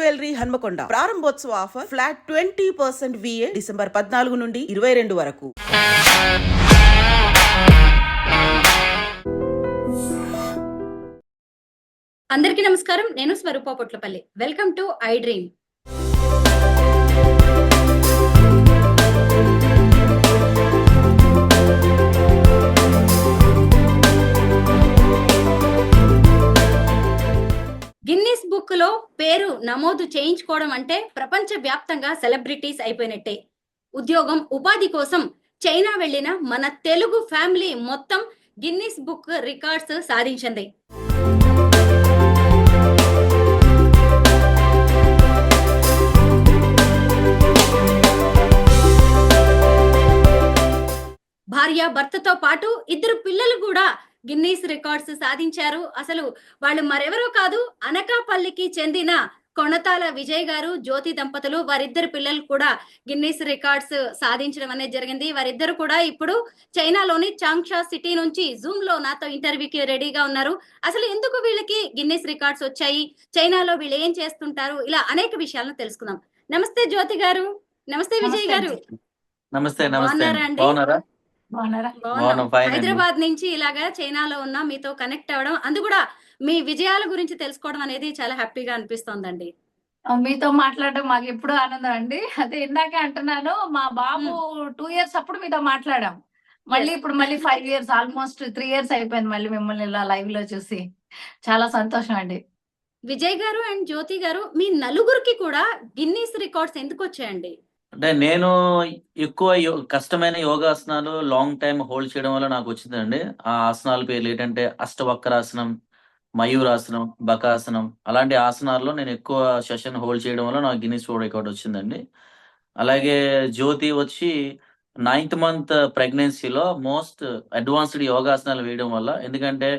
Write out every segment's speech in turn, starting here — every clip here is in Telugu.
జ్యువెలరీ హన్మకొండ ప్రారంభోత్సవ ఆఫర్ ఫ్లాట్ 20% VA డిసెంబర్ 14 నుండి 22 వరకు. అందరికీ నమస్కారం. నేను Swaroopa Potlapalli. Welcome to I Dream. Guinness book లో పేరు నమోదు చేయించుకోవడం అంటే ప్రపంచ వ్యాప్తంగా సెలబ్రిటీస్ అయిపోయినట్టే. ఉద్యోగం, ఉపాధి కోసం చైనా వెళ్లిన మన తెలుగు ఫ్యామిలీ మొత్తం గిన్నిస్ బుక్ రికార్డ్స్ సాధించింది. భార్య భర్తతో పాటు 2 పిల్లలు కూడా గిన్నీస్ రికార్డ్స్ సాధించారు. అసలు వాళ్ళు మరెవరో కాదు, అనకాపల్లికి చెందిన కొణతాల విజయ్ గారు, జ్యోతి దంపతులు. వారిద్దరు పిల్లలు కూడా గిన్నీస్ రికార్డ్స్ సాధించడం అనేది జరిగింది. వారిద్దరు కూడా ఇప్పుడు చైనాలోని చాంగ్షా సిటీ నుంచి జూమ్ లో నాతో ఇంటర్వ్యూకి రెడీగా ఉన్నారు. అసలు ఎందుకు వీళ్ళకి గిన్నీస్ రికార్డ్స్ వచ్చాయి, చైనాలో వీళ్ళు ఏం చేస్తుంటారు, ఇలా అనేక విషయాలను తెలుసుకుందాం. నమస్తే జ్యోతి గారు. నమస్తే విజయ్ గారు. నమస్తే. బాగున్నారా అండి? ఫైన్. హైదరాబాద్ నుంచి ఇలాగా చైనాలో ఉన్నా మీతో కనెక్ట్ అవ్వడం, అందు కూడా మీ విజయాల గురించి తెలుసుకోవడం అనేది చాలా హ్యాపీగా అనిపిస్తోందండి. మీతో మాట్లాడడం మాకు ఎప్పుడు ఆనందం అండి. అదే ఇందాకే అంటున్నాను, మా బాబు 2 years అప్పుడు మీతో మాట్లాడాం. మళ్ళీ ఇప్పుడు 5 years, ఆల్మోస్ట్ 3 years అయిపోయింది మళ్ళీ మిమ్మల్ని ఇలా లైవ్ లో చూసి. చాలా సంతోషం అండి. విజయ్ గారు అండ్ జ్యోతి గారు, మీ నలుగురికి కూడా గిన్నీస్ రికార్డ్స్ ఎందుకు వచ్చాయండి? అంటే నేను ఎక్కువ కష్టమైన యోగాసనాలు లాంగ్ టైం హోల్డ్ చేయడం వల్ల నాకు వచ్చిందండి. ఆ ఆసనాల పేర్లు ఏంటంటే అష్టవక్రాసనం, మయూరాసనం, బకాసనం. అలాంటి ఆసనాల్లో నేను ఎక్కువ సెషన్ హోల్డ్ చేయడం వల్ల నాకు గిన్నిస్ వరల్డ్ రికార్డ్ వచ్చిందండి. అలాగే జ్యోతి వచ్చి 9th month ప్రెగ్నెన్సీలో మోస్ట్ అడ్వాన్స్డ్ యోగాసనాలు వేయడం వల్ల. ఎందుకంటే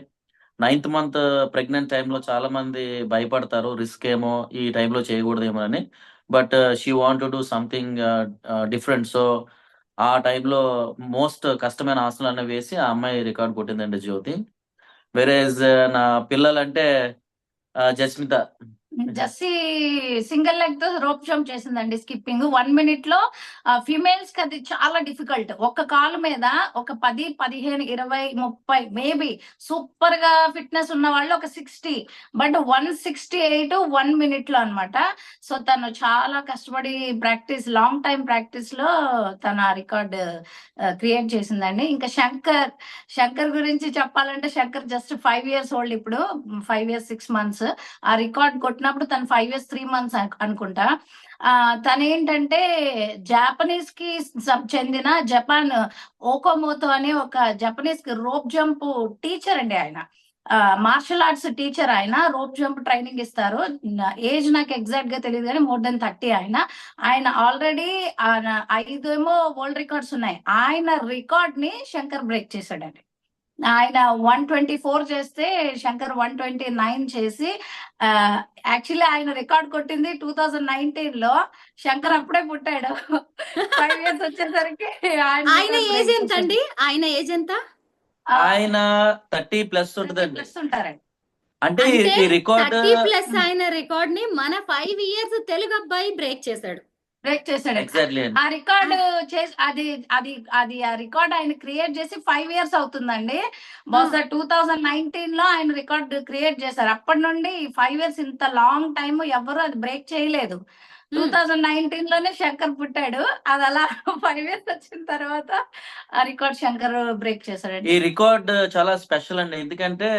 9th month ప్రెగ్నెంట్ టైంలో చాలా మంది భయపడతారు, రిస్క్ ఏమో ఈ టైంలో చేయకూడదేమో అని. But she want to do something different. So ఆ టైంలో మోస్ట్ కష్టమైన ఆసనాలను వేసి ఆ అమ్మాయి రికార్డ్ కొట్టిందండి జ్యోతి. వెరేజ్ నా పిల్లలంటే జస్మిత జస్సీ సింగిల్ లెగ్ తో రోప్ జంప్ చేసిందండి, స్కిప్పింగ్ 1 minute లో. ఫీమేల్స్ కి అది చాలా డిఫికల్ట్. ఒక్క కాలు మీద ఒక 10, 15, 20, 30 మేబీ సూపర్ గా ఫిట్నెస్ ఉన్న వాళ్ళు ఒక 60, బట్ 168 1 minute లో అన్నమాట. సో తను చాలా కష్టపడి ప్రాక్టీస్, లాంగ్ టైం ప్రాక్టీస్ లో తన రికార్డ్ క్రియేట్ చేసిందండి. ఇంకా శంకర్ గురించి చెప్పాలంటే, శంకర్ జస్ట్ 5 years ఓల్డ్ ఇప్పుడు, 5 years 6 months. ఆ రికార్డ్ కొట్టినప్పుడు తను 5 years 3 months అనుకుంటా. తను ఏంటంటే జాపనీస్ కి చెందిన జపాన్ ఓకోమోతో అనే ఒక జపనీస్ రోప్ జంప్ టీచర్ అండి. ఆయన మార్షల్ ఆర్ట్స్ టీచర్. ఆయన రోప్ జంప్ ట్రైనింగ్ ఇస్తారు. ఏజ్ నాకు ఎగ్జాక్ట్ గా తెలియదు కానీ మోర్ దెన్ 30. ఆయన ఆల్రెడీ 5 ఏమో వరల్డ్ రికార్డ్స్ ఉన్నాయి. ఆయన రికార్డ్ ని శంకర్ బ్రేక్ చేశాడండి. ఆయన 124 చేస్తే శంకర్ 129 చేసి, యాక్చువల్లీ ఆయన రికార్డ్ కొట్టింది 2019 లో. శంకర్ అప్పుడే పుట్టాడు. 5 years వచ్చేసరికి ఆయన ఏజ్ ఎంత అండి? ఆయన ఏజ్ ఎంత? ఆయన 30+ ఉంటుందండి. ప్లస్ ఉంటారండి. అంటే ఈ రికార్డ్ 30+ ఆయన రికార్డ్ ని మన 5 years తెలుగు అబ్బాయి బ్రేక్ చేశాడు. ఎగ్జాక్ట్లీ. ఆ రికార్డ్ చేసి అది ఆ రికార్డ్ ఆయన క్రియేట్ చేసి 5 years అవుతుందండి. బహుశా 2019 లో ఆయన రికార్డ్ క్రియేట్ చేశారు. అప్పటి నుండి 5 years ఇంత లాంగ్ టైం ఎవరు అది బ్రేక్ చేయలేదు. 2019 లోనే శంకర్ పుట్టాడు. అది అలా 5 years వచ్చిన తర్వాత ఆ రికార్డ్ శంకర్ బ్రేక్ చేశాడు. ఈ రికార్డ్ చాలా స్పెషల్ అండి. ఎందుకంటే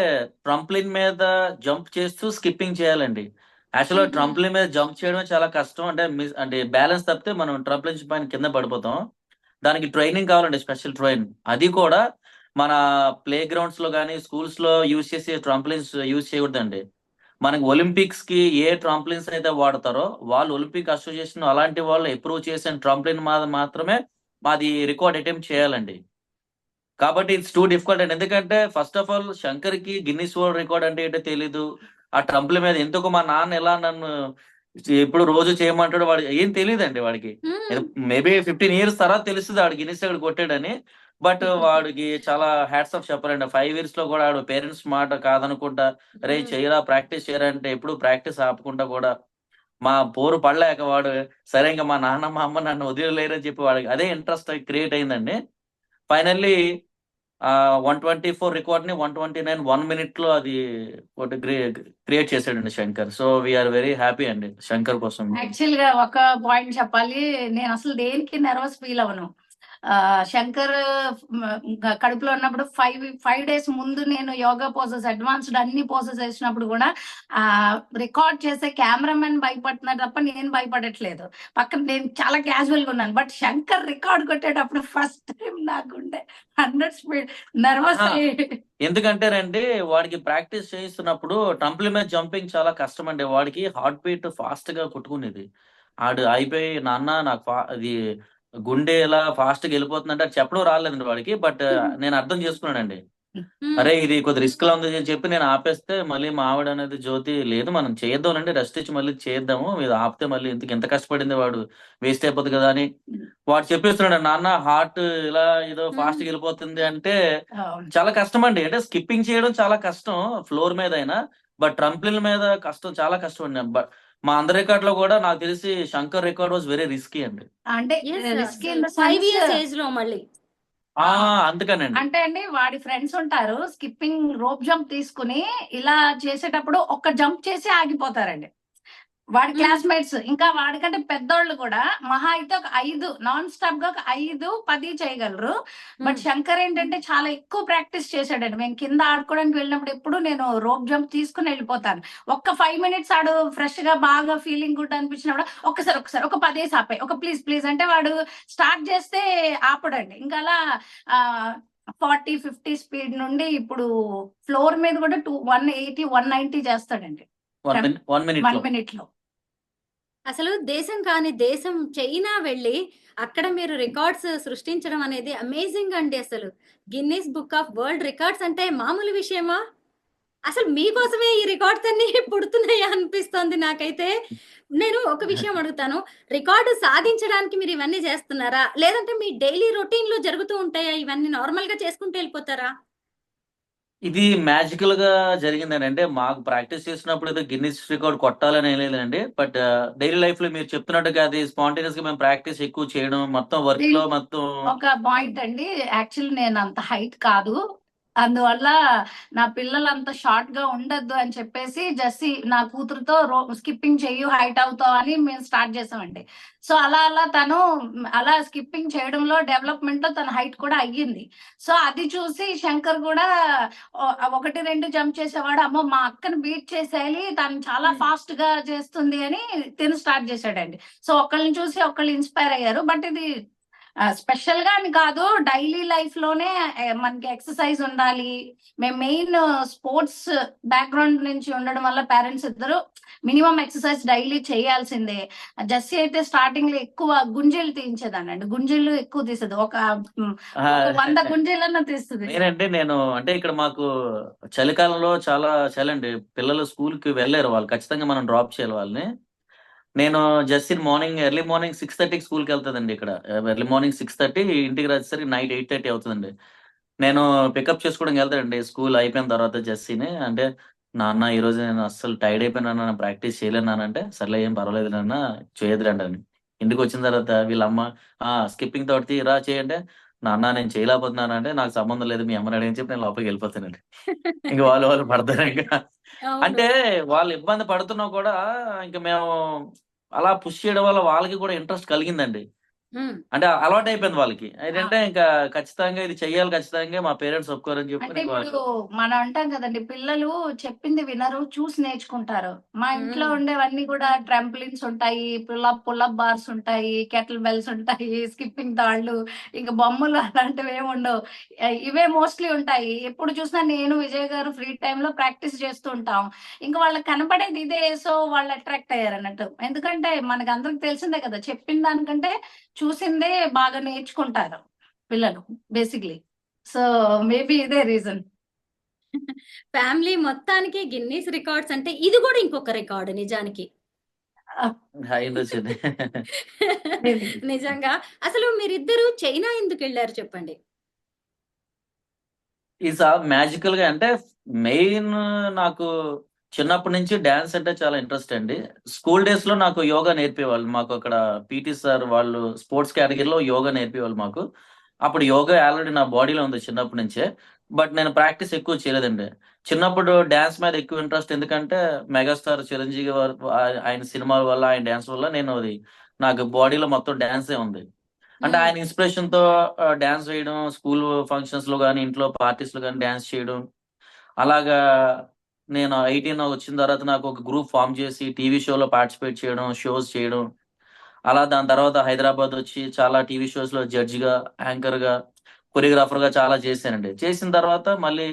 ట్రంప్లిన్ మీద జంప్ చేస్తూ స్కిప్పింగ్ చేయాలండి. యాక్చువల్గా ట్రంప్లిన్ మీద జంప్ చేయడం చాలా కష్టం. అంటే బ్యాలెన్స్ తప్పితే మనం ట్రంప్లిన్ పైన కింద పడిపోతాం. దానికి ట్రైనింగ్ కావాలండి, స్పెషల్ ట్రైన్. అది కూడా మన ప్లే గ్రౌండ్స్ లో కానీ స్కూల్స్ లో యూజ్ చేసే ట్రంప్లిన్స్ యూజ్ చేయకూడదండి. మనకి ఒలింపిక్స్ కి ఏ ట్రంప్లిన్స్ అయితే వాడతారో వాళ్ళు ఒలింపిక్ అసోసియేషన్ అలాంటి వాళ్ళు అప్రూవ్ చేసిన ట్రంప్లిన్ మీద మాత్రమే మాది రికార్డ్ అటెంప్ట్ చేయాలండి. కాబట్టి ఇట్స్ టూ డిఫికల్ట్ అండి. ఎందుకంటే ఫస్ట్ ఆఫ్ ఆల్ శంకర్ కి గిన్నిస్ వరల్డ్ రికార్డ్ అంటే ఏంటో తెలీదు. ఆ ట్రంప్ల మీద ఎందుకు మా నాన్న ఎలా నన్ను ఎప్పుడు రోజు చేయమంటాడు, వాడు ఏం తెలియదండి. వాడికి మేబీ 15 years తర్వాత తెలుస్తుంది వాడు గిన్నిస్ రికార్డ్ కొట్టాడని. బట్ వాడికి చాలా హ్యాట్స్ ఆఫ్ చెప్పాలండి. 5 years లో కూడా వాడు పేరెంట్స్ మాట కాదనుకుంటా, రే చేయరా ప్రాక్టీస్ చేయరా అంటే ఎప్పుడు ప్రాక్టీస్ ఆపకుండా కూడా మా పోరు పడలేక వాడు సరే ఇంకా మా నాన్న మా అమ్మ నన్ను వదిలేరు అని చెప్పి వాడికి అదే ఇంట్రెస్ట్ క్రియేట్ అయిందండి. ఫైనల్లీ 124 రికార్డ్ ని 129 1 minute లో అది ఒకటి క్రియేట్ చేశాడండి Shankar. So we are very happy అండి శంకర్ కోసం. యాక్చువల్ గా ఒక పాయింట్ చెప్పాలి, నేను అసలు దేనికి నర్వస్ ఫీల్ అవ్వను. శంకర్ కడుపులో ఉన్నప్పుడు 5 days ముందు నేను యోగా పోసెస్ అడ్వాన్స్డ్ అన్ని పోసెస్ వేసినప్పుడు కూడా రికార్డ్ చేసే కెమెరామెన్ భయపడుతున్నాడు తప్ప నేను భయపడట్లేదు. పక్కన నేను చాలా క్యాజువల్ గా ఉన్నాను. బట్ శంకర్ రికార్డ్ కొట్టేటప్పుడు ఫస్ట్ టైం నాకుండే 100 స్పీడ్ నర్వస్ ఎందుకంటేనండి వాడికి ప్రాక్టీస్ చేయిస్తున్నప్పుడు ట్రంప్లిన్ మీద జంపింగ్ చాలా కష్టం అండి. వాడికి హార్ట్ బీట్ ఫాస్ట్ గా కొట్టుకునేది. ఆడు అయిపోయి నాన్న నాకు అది గుండె ఇలా ఫాస్ట్ గా వెళ్ళిపోతుందంటే అది చెప్పడం రాలేదండి వాడికి. బట్ నేను అర్థం చేసుకున్నానండి. అరే ఇది కొద్ది రిస్క్ లా ఉంది అని చెప్పి నేను ఆపేస్తే మళ్ళీ మా ఆవిడ అనేది జ్యోతి లేదు మనం చేద్దాంనండి రెస్ట్ ఇచ్చి మళ్ళీ చేద్దాము, మీరు ఆపితే మళ్ళీ ఎంత కష్టపడింది వాడు వేస్ట్ అయిపోతుంది కదా అని వాడు చెప్పేస్తున్నాడు. నాన్న హార్ట్ ఇలా ఏదో ఫాస్ట్ గా వెళ్ళిపోతుంది అంటే చాలా కష్టం అండి. అంటే స్కిప్పింగ్ చేయడం చాలా కష్టం ఫ్లోర్ మీద అయినా, బట్ ట్రంప్లిన్ మీద కష్టం చాలా కష్టం అండి. బట్ మా అందరి రికార్డ్ లో కూడా నాకు తెలిసి Shankar record was very risky అండి. అంటే risky in the 5 years sense age లో మళ్ళీ అందుకనండి. అంటే అండి వాడి ఫ్రెండ్స్ ఉంటారు స్కిప్పింగ్ రోప్ జంప్ తీసుకుని ఇలా చేసేటప్పుడు ఒక్క జంప్ చేసి ఆగిపోతారండి. వాడి క్లాస్మేట్స్ ఇంకా వాడికంటే పెద్దోళ్ళు కూడా మహా అయితే ఒక 5 నాన్ స్టాప్ గా 5-10 చేయగలరు. బట్ శంకర్ ఏంటంటే చాలా ఎక్కువ ప్రాక్టీస్ చేశాడండి. మేము కింద ఆడుకోవడానికి వెళ్ళినప్పుడు ఎప్పుడు నేను రోప్ జంప్ తీసుకుని వెళ్ళిపోతాను. ఒక్క 5 minutes ఆడు ఫ్రెష్ గా బాగా ఫీలింగ్ గుడ్ అనిపించినప్పుడు ఒకసారి ఒక 10 ఆపాయి ఒక ప్లీజ్ అంటే వాడు స్టార్ట్ చేస్తే ఆపడండి. ఇంకా అలా 40-50 స్పీడ్ నుండి ఇప్పుడు ఫ్లోర్ మీద కూడా 180-190 చేస్తాడండి 1 minute లో. అసలు దేశం కాని దేశం చైనా వెళ్ళి అక్కడ మీరు రికార్డ్స్ సృష్టించడం అనేది అమేజింగ్ అండి. అసలు Guinness book of world records అంటే మామూలు విషయమా? అసలు మీకోసమే ఈ రికార్డ్స్ అన్ని పుడుతున్నాయి అనిపిస్తుంది నాకైతే. నేను ఒక విషయం అడుగుతాను, రికార్డు సాధించడానికి మీరు ఇవన్నీ చేస్తున్నారా, లేదంటే మీ డైలీ రొటీన్ లో జరుగుతూ ఉంటాయా? ఇవన్నీ నార్మల్ గా చేసుకుంటూ వెళ్ళిపోతారా? ఇది మ్యాజికల్ గా జరిగిందండి. అంటే మాకు ప్రాక్టీస్ చేసినప్పుడు ఏదో గిన్నిస్ రికార్డ్ కొట్టాలని ఏం లేదండి. బట్ డైలీ లైఫ్ లో మీరు చెప్తున్నట్టుగా అది స్పాంటేనియస్ గా మేము ప్రాక్టీస్ ఎక్కువ చేయడం మొత్తం వర్క్ లో మొత్తం ఒక పాయింట్ అండి, యాక్చువల్లీ నేను అంత హైట్ కాదు, అందువల్ల నా పిల్లలు అంత షార్ట్ గా ఉండద్దు అని చెప్పేసి జస్ట్ నా కూతురుతో స్కిప్పింగ్ చెయ్యి హైట్ అవుతావు అని మేము స్టార్ట్ చేసామండి. సో అలా తను అలా స్కిప్పింగ్ చేయడంలో డెవలప్మెంట్ లో తన హైట్ కూడా అయ్యింది. సో అది చూసి శంకర్ కూడా 1-2 జంప్ చేసేవాడు, అమ్మో మా అక్కను బీట్ చేసేయాలి తను చాలా ఫాస్ట్ గా చేస్తుంది అని తిను స్టార్ట్ చేశాడండి. సో ఒకళ్ళని చూసి ఒకళ్ళు ఇన్స్పైర్ అయ్యారు. బట్ ఇది స్పెషల్ గా అని కాదు, డైలీ లైఫ్ లోనే మనకి ఎక్సర్సైజ్ ఉండాలి. మేము మెయిన్ స్పోర్ట్స్ బ్యాక్గ్రౌండ్ నుంచి ఉండడం వల్ల పేరెంట్స్ ఇద్దరు మినిమం ఎక్సర్సైజ్ డైలీ చేయాల్సిందే. జస్సీ అయితే స్టార్టింగ్ లో ఎక్కువ గుంజీలు తీయించేదానండి, గుంజీలు ఎక్కువ తీసేది, ఒక 100 గుంజీలన్నా తీస్తుంది. నేనంటే నేను అంటే ఇక్కడ మాకు చలికాలంలో చాలా చలి అండి. పిల్లలు స్కూల్ కి వెళ్ళారు, వాళ్ళు ఖచ్చితంగా మనం డ్రాప్ చేయాలి వాళ్ళని. నేను జస్ట్ ఎర్లీ మార్నింగ్ 6:30కి స్కూల్కి వెళ్తుందండి. ఇక్కడ ఎర్లీ మార్నింగ్ 6:30 ఇంటికి వచ్చేసరికి నైట్ 8:30 అవుతుందండి. నేను పికప్ చేసుకోవడానికి వెళ్తానండి స్కూల్ అయిపోయిన తర్వాత జస్సీని. అంటే నాన్న ఈ రోజు నేను అస్సలు టైర్డ్ అయిపోయినా ప్రాక్టీస్ చేయలేనానంటే సర్లే ఏం పర్వాలేదు నాన్న చేయదులేండి అని. ఇంటికి వచ్చిన తర్వాత వీళ్ళమ్మ స్కిప్పింగ్ తోటి రా చేయంటే నాన్న నేను చేయలేకపోతున్నాను అంటే నాకు సంబంధం లేదు మీ అమ్మని అడిగి చెప్పి నేను లోపలికి వెళ్ళిపోతానండి. ఇంకా వాళ్ళు పడతారు. ఇంకా అంటే వాళ్ళు ఇబ్బంది పడుతున్నా కూడా ఇంకా మేము అలా పుష్ చేయడం వల్ల వాళ్ళకి కూడా ఇంట్రెస్ట్ కలిగిందండి. అంటే అలవాటు అయిపోయింది వాళ్ళకి. ఏంటంటే ఇంకా ఖచ్చితంగా ఇది చెయ్యాలి, ఖచ్చితంగా మా పేరెంట్స్ ఒప్పుకోరని అంటే చెప్పి ఇప్పుడు మనం అంటాం కదండి, పిల్లలు చెప్పింది వినరు, చూసి నేర్చుకుంటారు. మా ఇంట్లో ఉండేవన్నీ కూడా ట్రంప్లిన్స్ ఉంటాయి, పుల్లప్ బార్స్ ఉంటాయి, కెటిల్ బెల్స్ ఉంటాయి, స్కిప్పింగ్ తాళ్ళు, ఇంకా బొమ్మలు అలాంటివి ఏమి ఉండవు. ఇవే మోస్ట్లీ ఉంటాయి. ఎప్పుడు చూసినా నేను విజయ్ గారు ఫ్రీ టైమ్ లో ప్రాక్టీస్ చేస్తూ ఉంటాం. ఇంకా వాళ్ళకి కనపడేది ఇదే, సో వాళ్ళు అట్రాక్ట్ అయ్యారు అన్నట్టు. ఎందుకంటే మనకు అందరికి తెలిసిందే కదా, చెప్పిన దానికంటే చూసిందే బాగా నేర్చుకుంటారు పిల్లలు బేసిక్లీ. సో మేబీ ఇదే రీజన్. ఫ్యామిలీ మొత్తానికి గిన్నీస్ రికార్డ్స్ అంటే ఇది కూడా ఇంకొక రికార్డు నిజానికి. నిజంగా. అసలు మీరిద్దరు చైనా ఎందుకు వెళ్ళారు చెప్పండి? ఈ మ్యాజికల్ గా అంటే మెయిన్ నాకు చిన్నప్పటి నుంచి డాన్స్ అంటే చాలా ఇంట్రెస్ట్ అండి. స్కూల్ డేస్ లో నాకు యోగా నేర్పేవాళ్ళు. మాకు అక్కడ పీటీ సార్ వాళ్ళు స్పోర్ట్స్ కేటగిరీలో యోగా నేర్పేవాళ్ళు మాకు. అప్పుడు యోగా ఆల్రెడీ నా బాడీలో ఉంది చిన్నప్పటి నుంచే. బట్ నేను ప్రాక్టీస్ ఎక్కువ చేయలేదండి. చిన్నప్పుడు డాన్స్ మీద ఎక్కువ ఇంట్రెస్ట్ ఎందుకంటే మెగాస్టార్ చిరంజీవి గారు ఆయన సినిమాల వల్ల ఆయన డాన్స్ వల్ల నాకు బాడీలో మొత్తం డాన్సే ఉంది. అంటే ఆయన ఇన్స్పిరేషన్ తో డాన్స్ వేయడం, స్కూల్ ఫంక్షన్స్ లో కానీ ఇంట్లో పార్టీస్ లో కానీ డాన్స్ చేయడం, అలాగా నేను 18 వచ్చిన తర్వాత నాకు ఒక గ్రూప్ ఫామ్ చేసి టీవీ షోలో పార్టిసిపేట్ చేయడం, షోస్ చేయడం. అలా దాని తర్వాత హైదరాబాద్ వచ్చి చాలా టీవీ షోస్ లో జడ్జిగా, యాంకర్ గా, కొరియోగ్రాఫర్ గా చాలా చేశానండి. చేసిన తర్వాత మళ్ళీ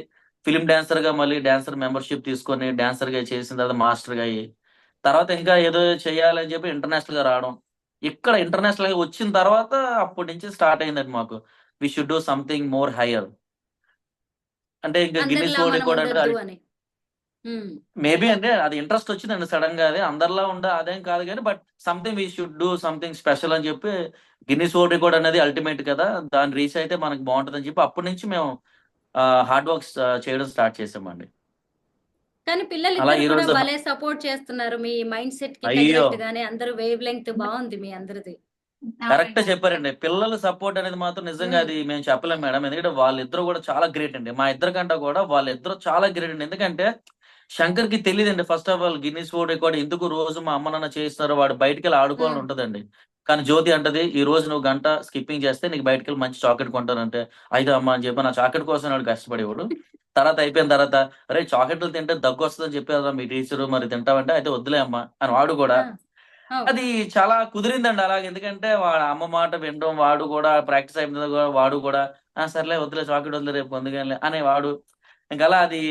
ఫిలిం డాన్సర్ గా మళ్ళీ డాన్సర్ మెంబర్షిప్ తీసుకొని డాన్సర్ గా చేసిన తర్వాత మాస్టర్ గా అయ్యి తర్వాత ఇంకా ఏదో చేయాలని చెప్పి ఇంటర్నేషనల్ గా రావడం. ఇక్కడ ఇంటర్నేషనల్ గా వచ్చిన తర్వాత అప్పటి నుంచి స్టార్ట్ అయిందండి మాకు. We should do something more higher. అంటే ఇంకా గిన్నిస్ అందరిలా వరల్డ్ మనం రికార్డ్ అంటే ఉండొద్దు అని. ఉమ్. మేబీ అంటే అది ఇంట్రెస్ట్ వచ్చిందండి సడన్ గా. అది అందరిలా అదేం కాదు కానీ but something we should do something special అని చెప్పి గిన్నిస్ వరల్డ్ రికార్డ్ అనేది అల్టిమేట్ కదా, దాన్ని రీచ్ అయితే మనకు బాగుంటుంది అని చెప్పి అప్పటి నుంచి మేము హార్డ్ వర్క్ చేయడం స్టార్ట్ చేసామండి. కానీ పిల్లలు అలా ఇద్దరు ఈ కూడా రోజు భలే సపోర్ట్ చేస్తున్నారు. మీ మైండ్ సెట్ కి అయ్యో తగినట్టుగానే అందరూ వేవ్ లెంగ్త్ బాగుంది మీ అందరిది. కరెక్ట్ అవునండి. చెప్పారండి. పిల్లల సపోర్ట్ అనేది మాత్రం నిజంగా ఉమ్. అది మేము చెప్పలేం మేడం. ఎందుకంటే వాళ్ళిద్దరు కూడా చాలా గ్రేట్ అండి. మా ఇద్దరు కంటే కూడా వాళ్ళిద్దరు చాలా గ్రేట్ అండి. ఎందుకంటే శంకర్ కి తెలియదండి first of all Guinness world record ఎందుకు రోజు మా అమ్మ నాన్న చేయిస్తున్నారు, వాడు బయటికి వెళ్ళి ఆడుకోవాలని ఉమ్. ఉంటదండి. కానీ జ్యోతి అంటది ఈ రోజు నువ్వు గంట స్కిప్పింగ్ చేస్తే నీకు బయటికి వెళ్ళి మంచి చాక్లెట్ కొంటానంటే అయితే అమ్మ అని చెప్పి నా చాక్లెట్ కోసం వాడు కష్టపడేవాడు. తర్వాత అయిపోయిన తర్వాత అరే చాక్లెట్లు తింటే దగ్గు వస్తుందని చెప్పారు మీ టీచరు, మరి తింటావంటే అయితే వద్దులే అమ్మ అని వాడు కూడా. ఆ. అది చాలా కుదిరిందండి అలాగ. ఎందుకంటే వాడు అమ్మ మాట వినడం, వాడు కూడా ప్రాక్టీస్ అయిపోయింది కూడా వాడు కూడా సర్లే వద్దులే చాక్లెట్ వద్దులే రేపు పొందుగానే అనే వాడు. ఇంకా అలా అది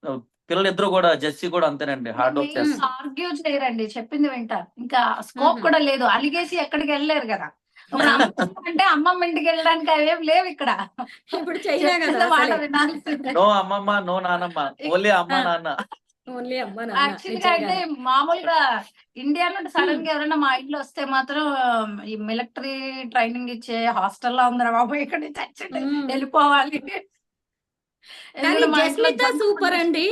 ఆ, పిల్లలిద్దరూ కూడా జెస్సీ కూడా అంతేనండి హార్డ్ వర్క్ మెయిన్స్ చేస్తారు. ఆర్గ్యూ చేయరండి, చెప్పింది వింటారు. ఇంకా స్కోప్ ఉహు. కూడా లేదు, అలిగేసి ఎక్కడికి వెళ్ళలేరు కదా. ఇప్పుడు అమ్మ అంటే అమ్మమ్మ ఇంటికి వెళ్ళడానికి అవేం లేవు ఇక్కడ. ఇప్పుడు చైనా కదా చెప్పింది మాట అసలే. వినాల్సిందే. నో అమ్మమ్మ నో నానమ్మ, ఓన్లీ అమ్మ నాన్న. ఓన్లీ అమ్మ నాన్న యాక్చువల్ గా అయితే నిజంగానే. మామూలుగా ఇండియాలో సడన్ గా ఎవరైనా మా ఇంట్లో వస్తే మాత్రం ఈ మిలిటరీ ట్రైనింగ్ ఇచ్చే హాస్టల్లో ఉందిరా బాబు, ఇక్కడ నుంచి చచ్చింది ఉమ్. వెళ్ళిపోవాలి. కానీ ఎందుకంటే మా ఇంట్లో జస్మిత సూపర్ అండి.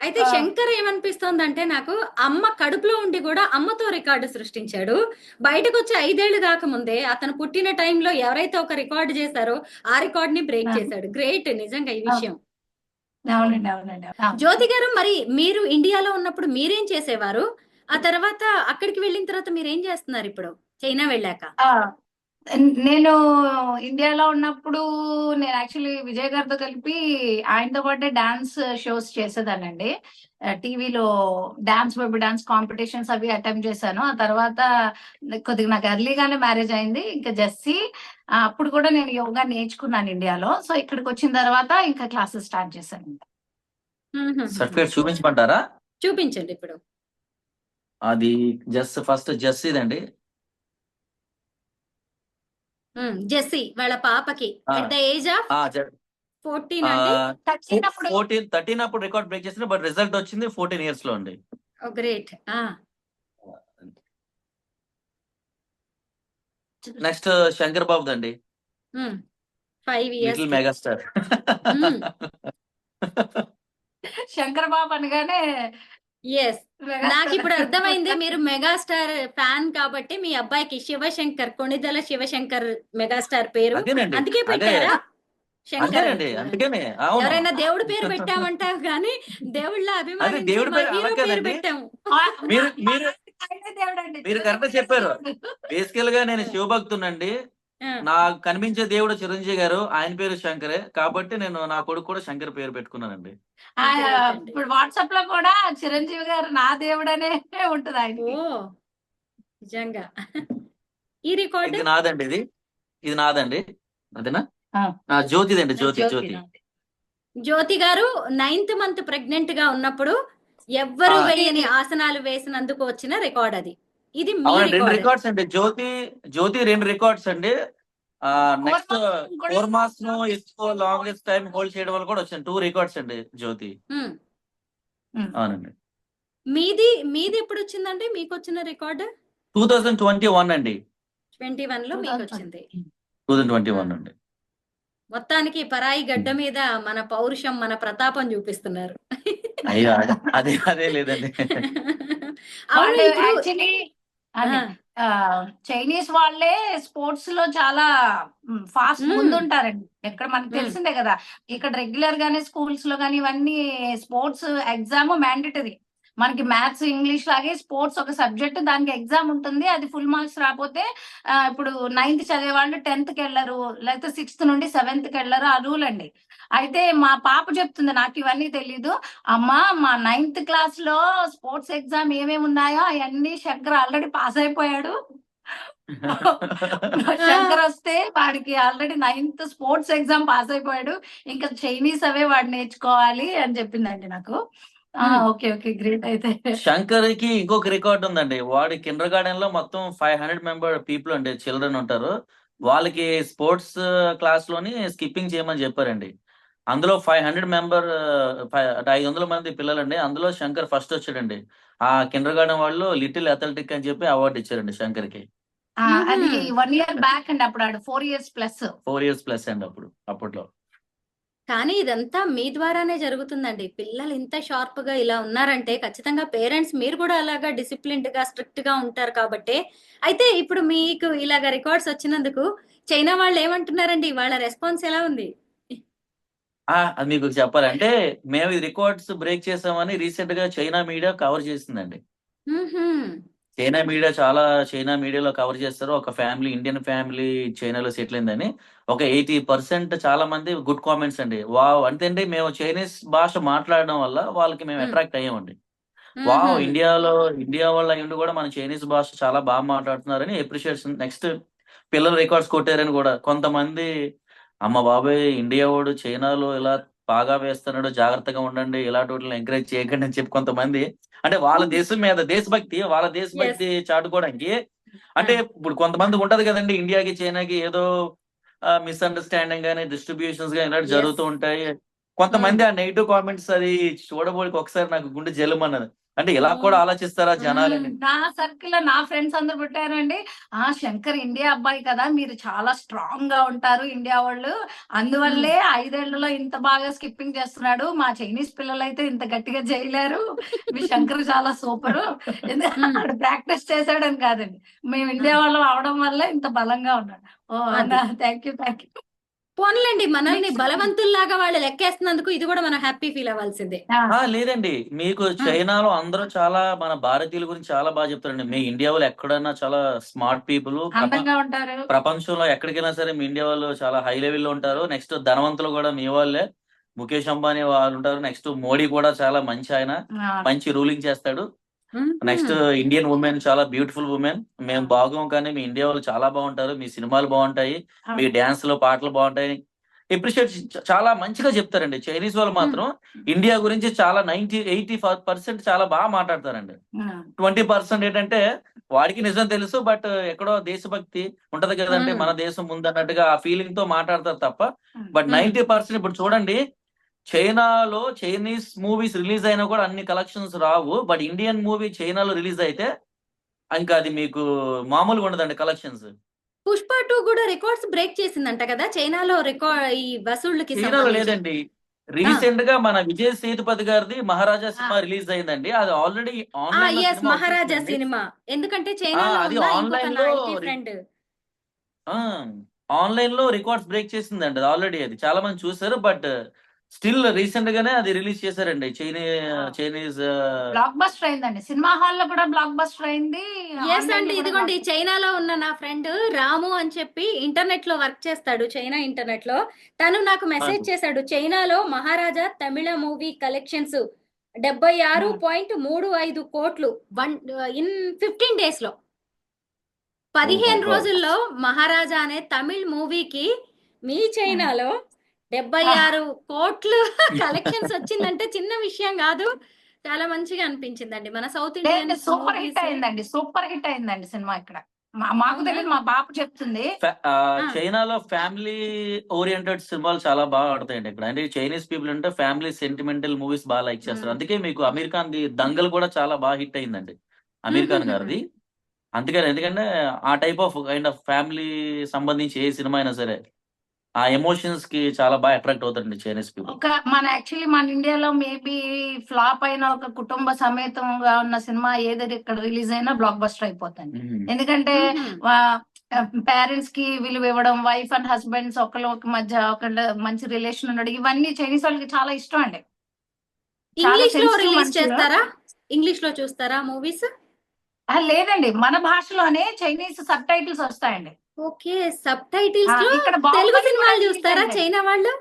అయితే ఆ, శంకర్ ఏమనిపిస్తోందంటే నాకు అమ్మ కడుపులో ఉండి కూడా అమ్మతో రికార్డు సృష్టించాడు. బయటకు వచ్చి 5 ఏళ్లు కాకముందే అతను పుట్టిన టైంలో ఎవరైతే ఒక రికార్డు చేశారో ఆ రికార్డ్ ని బ్రేక్ ఆ, చేశాడు. గ్రేట్ నిజంగా ఈ ఆ, విషయం. అవునండి అవునండి. జ్యోతి గారు, మరి మీరు ఇండియాలో ఉన్నప్పుడు మీరేం చేసేవారు? ఆ తర్వాత అక్కడికి వెళ్ళిన తర్వాత మీరేం చేస్తున్నారు ఇప్పుడు చైనా వెళ్ళాక? ఆ, నేను ఇండియాలో ఉన్నప్పుడు నేను యాక్చువల్లీ విజయ్ గారితో కలిపి ఆయనతో పాటే డాన్స్ షోస్ చేసేదానండి. టీవీలో డాన్స్ బేబీ డాన్స్ కాంపిటీషన్స్ అవి అటెంప్ట్ చేశాను. ఆ తర్వాత కొద్దిగా నాకు ఎర్లీగానే మ్యారేజ్ అయింది. ఇంకా జెస్సీ అప్పుడు కూడా నేను యోగా నేర్చుకున్నాను ఇండియాలో. సో ఇక్కడికి వచ్చిన తర్వాత ఇంకా క్లాసెస్ స్టార్ట్ చేశాను. సర్టిఫికేట్ చూపించమంటారా? చూపించండి ఇప్పుడు. అది ఫస్ట్ జెస్సీదండి. జెస్సీ వాళ్ళ పాపకి ఎట్ ద ఏజ్ ఆఫ్ 14 అంటే 13 అప్పుడు రికార్డ్ బ్రేక్ చేసిన బట్ రిజల్ట్ వచ్చింది 14 ఇయర్స్ లో అండి. గ్రేట్. నెక్స్ట్ శంకర్ బాబు దండి, 5 years. Little megastar. Shankar Babu అనగానే ఎస్, నాకు ఇప్పుడు అర్థమైంది. మీరు మెగాస్టార్ ఫ్యాన్ కాబట్టి మీ అబ్బాయికి శివశంకర్, కొణిదెల శివశంకర్ మెగాస్టార్ పేరు అదేనండి, అందుకే అదే పెట్టారా శంకర్? అంతేనండి, అందుకనే అవును. ఎవరైనా దేవుడి పేరు పెట్టామంటావు కానీ దేవుళ్ళ అదే అభిమానించి దేవుడి మా పేరు హీరో అలా పేరు కదండి. పెట్టాము. మీరు మీరు ఆయనే దేవుడండి. మీరు కరెక్ట్ చెప్పారు. బేసికల్ గా నేను శివభక్తునండి. ఆ, నాకు కనిపించే దేవుడు చిరంజీవి గారు, ఆయన పేరు శంకరే కాబట్టి నేను నా కొడుకు కూడా శంకర్ పేరు పెట్టుకున్నానండి. great అండి. ఇప్పుడు వాట్సాప్ లో కూడా చిరంజీవి గారు నా దేవుడనే ఉంటుంది ఆయనకి. ఓ నిజంగా. ఈ రికార్డు ఇది నాదండి, ఇది నాదండి. అదేనా? ఆ. జ్యోతిదండి, జ్యోతి. జ్యోతి గారు 9th మంత్ ప్రెగ్నెంట్ గా ఉన్నప్పుడు ఎవ్వరు వేయని ఆసనాలు వేసినందుకు వచ్చిన రికార్డ్ అది. ఇది మీ అవునండి, 2 రికార్డ్. రికార్డ్స్ అండి. జ్యోతి 2 రికార్డ్స్ అండి. నెక్స్ట్ 4 months ను ఎక్కువ లాంగెస్ట్ టైం హోల్డ్ చేయడం వల్ల కూడా వచ్చింది 2 రికార్డ్స్ అండి జ్యోతి. అవునండి. మీది ఎప్పుడు వచ్చిందండి? మీకు వచ్చిన రికార్డ్ 2021 అండి. 21 లో మీకు వచ్చింది. 2021 అండి. మొత్తానికి పరాయి గడ్డ మీద మన పౌరుషం, మన ప్రతాపం చూపిస్తున్నారు. అయ్యో అదే అదే లేదండి. అవును వాళ్ళు ఇప్పుడు యాక్చువల్లీ ఆ, అండి చైనీస్ వాళ్ళే స్పోర్ట్స్ లో చాలా ఫాస్ట్ మ్మ్, ముందుంటారండి. ఎక్కడ మనకు మ్మ్, తెలిసిందే కదా, ఇక్కడ రెగ్యులర్ గానే స్కూల్స్ లో కానీ ఇవన్నీ స్పోర్ట్స్ ఎగ్జామ్ మ్యాండేటరీ. మనకి మ్యాథ్స్ ఇంగ్లీష్ లాగే స్పోర్ట్స్ ఒక సబ్జెక్ట్, దానికి ఎగ్జామ్ ఉంటుంది. అది ఫుల్ మార్క్స్ రాకపోతే ఇప్పుడు 9th చదివే వాళ్ళు 10th కి వెళ్ళరు, లేకపోతే 6th నుండి 7th కి వెళ్ళరు. ఆ రూల్ అండి. అయితే మా పాప చెప్తుంది, నాకు ఇవన్నీ తెలీదు అమ్మా, మా 9th క్లాస్ లో స్పోర్ట్స్ ఎగ్జామ్ ఏమేమి ఉన్నాయో అవన్నీ శంకర్ ఆల్రెడీ పాస్ అయిపోయాడు. ఆ, శంకర్ వస్తే వాడికి already 9th sports exam pass అయిపోయాడు, ఇంకా చైనీస్ అవే వాడు నేర్చుకోవాలి అని చెప్పిందండి నాకు. మ్మ్. ఓకే ఓకే, గ్రేట్ అయితే. శంకర్కి ఇంకొక రికార్డ్ ఉందండి. వాడి కిండర్ గార్డెన్ లో మొత్తం 500 మెంబర్ పీపుల్ అండి, చిల్డ్రన్ ఉంటారు. వాళ్ళకి స్పోర్ట్స్ క్లాస్ లోని స్కిప్పింగ్ చేయమని చెప్పారండి. అందులో 500 మెంబర్ 500 మంది పిల్లలండి. అందులో శంకర్ ఫస్ట్ వచ్చాడండి. ఆ కిండర్ గార్డెన్ వాళ్ళు లిటిల్ అథ్లెటిక్ అని చెప్పి అవార్డు ఇచ్చారండి శంకర్కి. అది మ్మ్హ్మ్. 1 year బ్యాక్ అండి, అప్పుడు ఆడు 4 years ప్లస్. 4 years ప్లస్ అండి అప్పట్లో. కానీ ఇదంతా మీ ద్వారానే జరుగుతుందండి. పిల్లలు ఇంత షార్ప్ గా ఇలా ఉన్నారంటే ఖచ్చితంగా పేరెంట్స్ మీరు కూడా అలాగా డిసిప్లిన్డ్ గా స్ట్రిక్ట్ గా ఉంటారు కాబట్టి. అయితే ఇప్పుడు మీకు ఇలాగ రికార్డ్స్ వచ్చినందుకు చైనా వాళ్ళు ఏమంటున్నారండి? వాళ్ళ రెస్పాన్స్ ఎలా ఉంది? అది మీకు చెప్పాలంటే, మేము ఈ రికార్డ్స్ బ్రేక్ చేసామని రీసెంట్ గా చైనా మీడియా కవర్ చేసిందండి. మ్మ్హ్మ్. చైనా మీడియాలో కవర్ చేస్తారు. ఒక ఫ్యామిలీ, ఇండియన్ ఫ్యామిలీ చైనాలో సెటిల్ అయిందని. ఒక 80% చాలా మంది గుడ్ కామెంట్స్ అండి. వావ్! అంతేండి, మేము చైనీస్ భాష మాట్లాడడం వల్ల వాళ్ళకి మేము మ్మ్. అట్రాక్ట్ అయ్యామండి. వావ్! మ్మ్హ్మ్. ఇండియా వాళ్ళు అయ్యుండి కూడా మన చైనీస్ భాష చాలా బాగా మాట్లాడుతున్నారని అప్రిషియేషన్. నెక్స్ట్ పిల్లలు రికార్డ్స్ కొట్టారని కూడా కొంతమంది, అమ్మ బాబాయ్, ఇండియా వాడు చైనాలో ఇలా బాగా వేస్తున్నాడు, జాగ్రత్తగా ఉండండి, ఇలాంటి వాటిని ఎంకరేజ్ చేయకండి అని చెప్పి కొంతమంది, అంటే వాళ్ళ దేశం మీద వాళ్ళ ఎస్. దేశభక్తి చాటుకోవడానికి. అంటే ఇప్పుడు కొంతమంది ఉంటది కదండి, ఇండియాకి చైనాకి ఏదో మిస్అండర్స్టాండింగ్ గానీ, డిస్ట్రిబ్యూషన్స్ గానీ ఇలాంటి ఎస్. జరుగుతూ ఉంటాయి. కొంతమంది ఆ నెగిటివ్ కామెంట్స్ అది చూడబోడికి ఒకసారి నాకు గుండె జల్లుమన్నది. అంటే ఇలా కూడా ఆలోచిస్తారా జనాలని. నా సర్కిల్ లో నా ఫ్రెండ్స్ అందరు పెట్టారండి. శంకర్ ఇండియా అబ్బాయి కదా, మీరు చాలా స్ట్రాంగ్ గా ఉంటారు ఇండియా వాళ్ళు, అందువల్లే 5 ఏళ్లలో ఇంత బాగా స్కిప్పింగ్ చేస్తున్నాడు. మా చైనీస్ పిల్లలు అయితే ఇంత గట్టిగా చేయలేరు, మీ శంకర్ చాలా సూపర్, ఆడు ప్రాక్టీస్ చేశాడని కాదండి, మేము ఇండియా వాళ్ళం అవడం వల్ల ఇంత బలంగా ఉన్నాడు. అది థ్యాంక్ యూ. పోన్లేండి, మనల్ని బలవంతుల్లాగా వాళ్ళు లెక్కేస్తున్నందుకు ఇది కూడా మనం హ్యాపీ ఫీల్ అవ్వాల్సిందే. లేదండి, మీకు చైనాలో అందరూ చాలా మన భారతీయుల గురించి చాలా బాగా చెప్తారండి. మీ ఇండియా వాళ్ళు ఎక్కడైనా చాలా స్మార్ట్ పీపుల్. అందంగా ఉంటారు. ప్రపంచంలో ఎక్కడికైనా సరే మీ ఇండియా వాళ్ళు చాలా హై లెవెల్లో ఉంటారు. నెక్స్ట్ ధనవంతులు కూడా మీ వాళ్ళే. ముఖేష్ అంబానీ వాళ్ళు ఉంటారు. నెక్స్ట్ మోడీ కూడా చాలా మంచి ఆయన, మంచి రూలింగ్ చేస్తాడు. నెక్స్ట్ ఇండియన్ ఉమెన్ చాలా బ్యూటిఫుల్ ఉమెన్. మేము బాగోం కానీ మీ ఇండియా వాళ్ళు చాలా బాగుంటారు, మీ సినిమాలు బాగుంటాయి, మీ డాన్స్ లో పాటలు బాగుంటాయి, అప్రిషియేట్ చాలా మంచిగా చెప్తారండి. చైనీస్ వాళ్ళు మాత్రం ఇండియా గురించి చాలా 80% చాలా బాగా మాట్లాడతారండి. 20% ఏంటంటే వాడికి నిజం తెలుసు, బట్ ఎక్కడో దేశభక్తి ఉంటది కదండి, మన దేశం ముందన్నట్టుగా ఆ ఫీలింగ్ తో మాట్లాడతారు తప్ప. బట్ 90% ఇప్పుడు చూడండి, చైనాలో చైనీస్ మూవీస్ రిలీజ్ అయినా కూడా అన్ని collections Rao. But Indian movie చైనాలో రిలీజ్ అయితే ఇంకా అది మీకు మామూలుగా ఉండదండి కలెక్షన్స్. పుష్ప 2 కూడా రికార్డ్స్ బ్రేక్ చేసిందంట కదా చైనాలో, ఈ వసూళ్లకి చైనాలో సంబంధించి. లేదండి. రీసెంట్ గా మన విజయ్ సేతుపతి గారిది మహారాజా సినిమా రిలీజ్ అయిందండి. అది ఆల్రెడీ ఆన్లైన్ ఎస్, మహారాజా సినిమా. ఎందుకంటే చైనాలో అది ఉన్న ఆన్లైన్ ఇంకొక లో ఐటీ ఫ్రెండ్. ఆన్లైన్ లో రికార్డ్స్ బ్రేక్ చేసిందండి. అది ఆల్రెడీ అది చాలా మంది చూసారు. బట్ స్టిల్ రీసెంట్ గానే అది రిలీజ్ చేశారండి. చైనీస్ బ్లాక్ బస్టర్ అయిందండి, సినిమా హాల్ లో కూడా బ్లాక్ బస్టర్ అయింది. ఎస్ అండి, ఇదిగోండి చైనాలో ఉన్న నా ఫ్రెండ్ రాము అని చెప్పి ఇంటర్నెట్ లో వర్క్ చేస్తాడు, చైనా ఇంటర్నెట్ లో. తను నాకు మెసేజ్ చేశాడు, చైనాలో మహారాజా తమిళ మూవీ కలెక్షన్స్ 76.35 కోట్లు ఇన్ 15 days లో. 15 రోజుల్లో మహారాజా అనే తమిళ్ మూవీకి మీ చైనాలో 76 కోట్లు కలెక్షన్స్ వచ్చిందంటే చిన్న విషయం కాదు. చాలా మంచిగా అనిపించిందండి. మన సౌత్ ఇండియన్ సూపర్ హిట్ అయిందండి, సూపర్ హిట్ అయిందండి సినిమా. ఇక్కడ మాకు తెలియదు, మా బాబు చెప్తుంది. చైనాలో ఫ్యామిలీ ఓరియంటెడ్ సినిమాలు చాలా బాగా ఆడతాయండి ఇక్కడ. అంటే చైనీస్ పీపుల్ అంటే ఫ్యామిలీ సెంటిమెంటల్ మూవీస్ బాగా లైక్ చేస్తారు. అందుకే మీకు అమీర్ ఖాన్ ది దంగల్ కూడా చాలా బాగా హిట్ అయిందండి, అమీర్ ఖాన్ గారిది. అందుకని ఎందుకంటే ఆ type of kind of family సంబంధించి ఏ సినిమా అయినా సరే ఆ ఎమోషన్స్ కి చాలా బాగా అట్రాక్ట్ అవుతారండి చైనీస్ పీపుల్. యాక్చువల్లీ మన ఇండియాలో మేబీ ఫ్లాప్ అయిన ఒక కుటుంబ సమేతంగా ఉన్న సినిమా ఏదైతే ఇక్కడ రిలీజ్ అయినా బ్లాక్ బస్టర్ అయిపోతుంది. ఎందుకంటే పేరెంట్స్ కి విలువ ఇవ్వడం, వైఫ్ అండ్ హస్బెండ్స్ ఒకళ్ళ మధ్య ఒకళ్ళ మంచి రిలేషన్ ఉండడం, ఇవన్నీ చైనీస్ వాళ్ళకి చాలా ఇష్టం అండి. చాలా ఇంగ్లీష్ లో sensitive రిలీజ్ మనుషులు. చేస్తారా? ఇంగ్లీష్ లో చూస్తారా మూవీస్? లేదండి, మన భాషలోనే చైనీస్ సబ్ టైటిల్స్ వస్తాయండి. ఓకే, సబ్ టైటిల్స్ లో ఇక్కడ తెలుగు బాహుబలి కూడా సినిమాలు రిలీజ్ చూస్తారా అయిందండి. చైనా వాళ్ళు?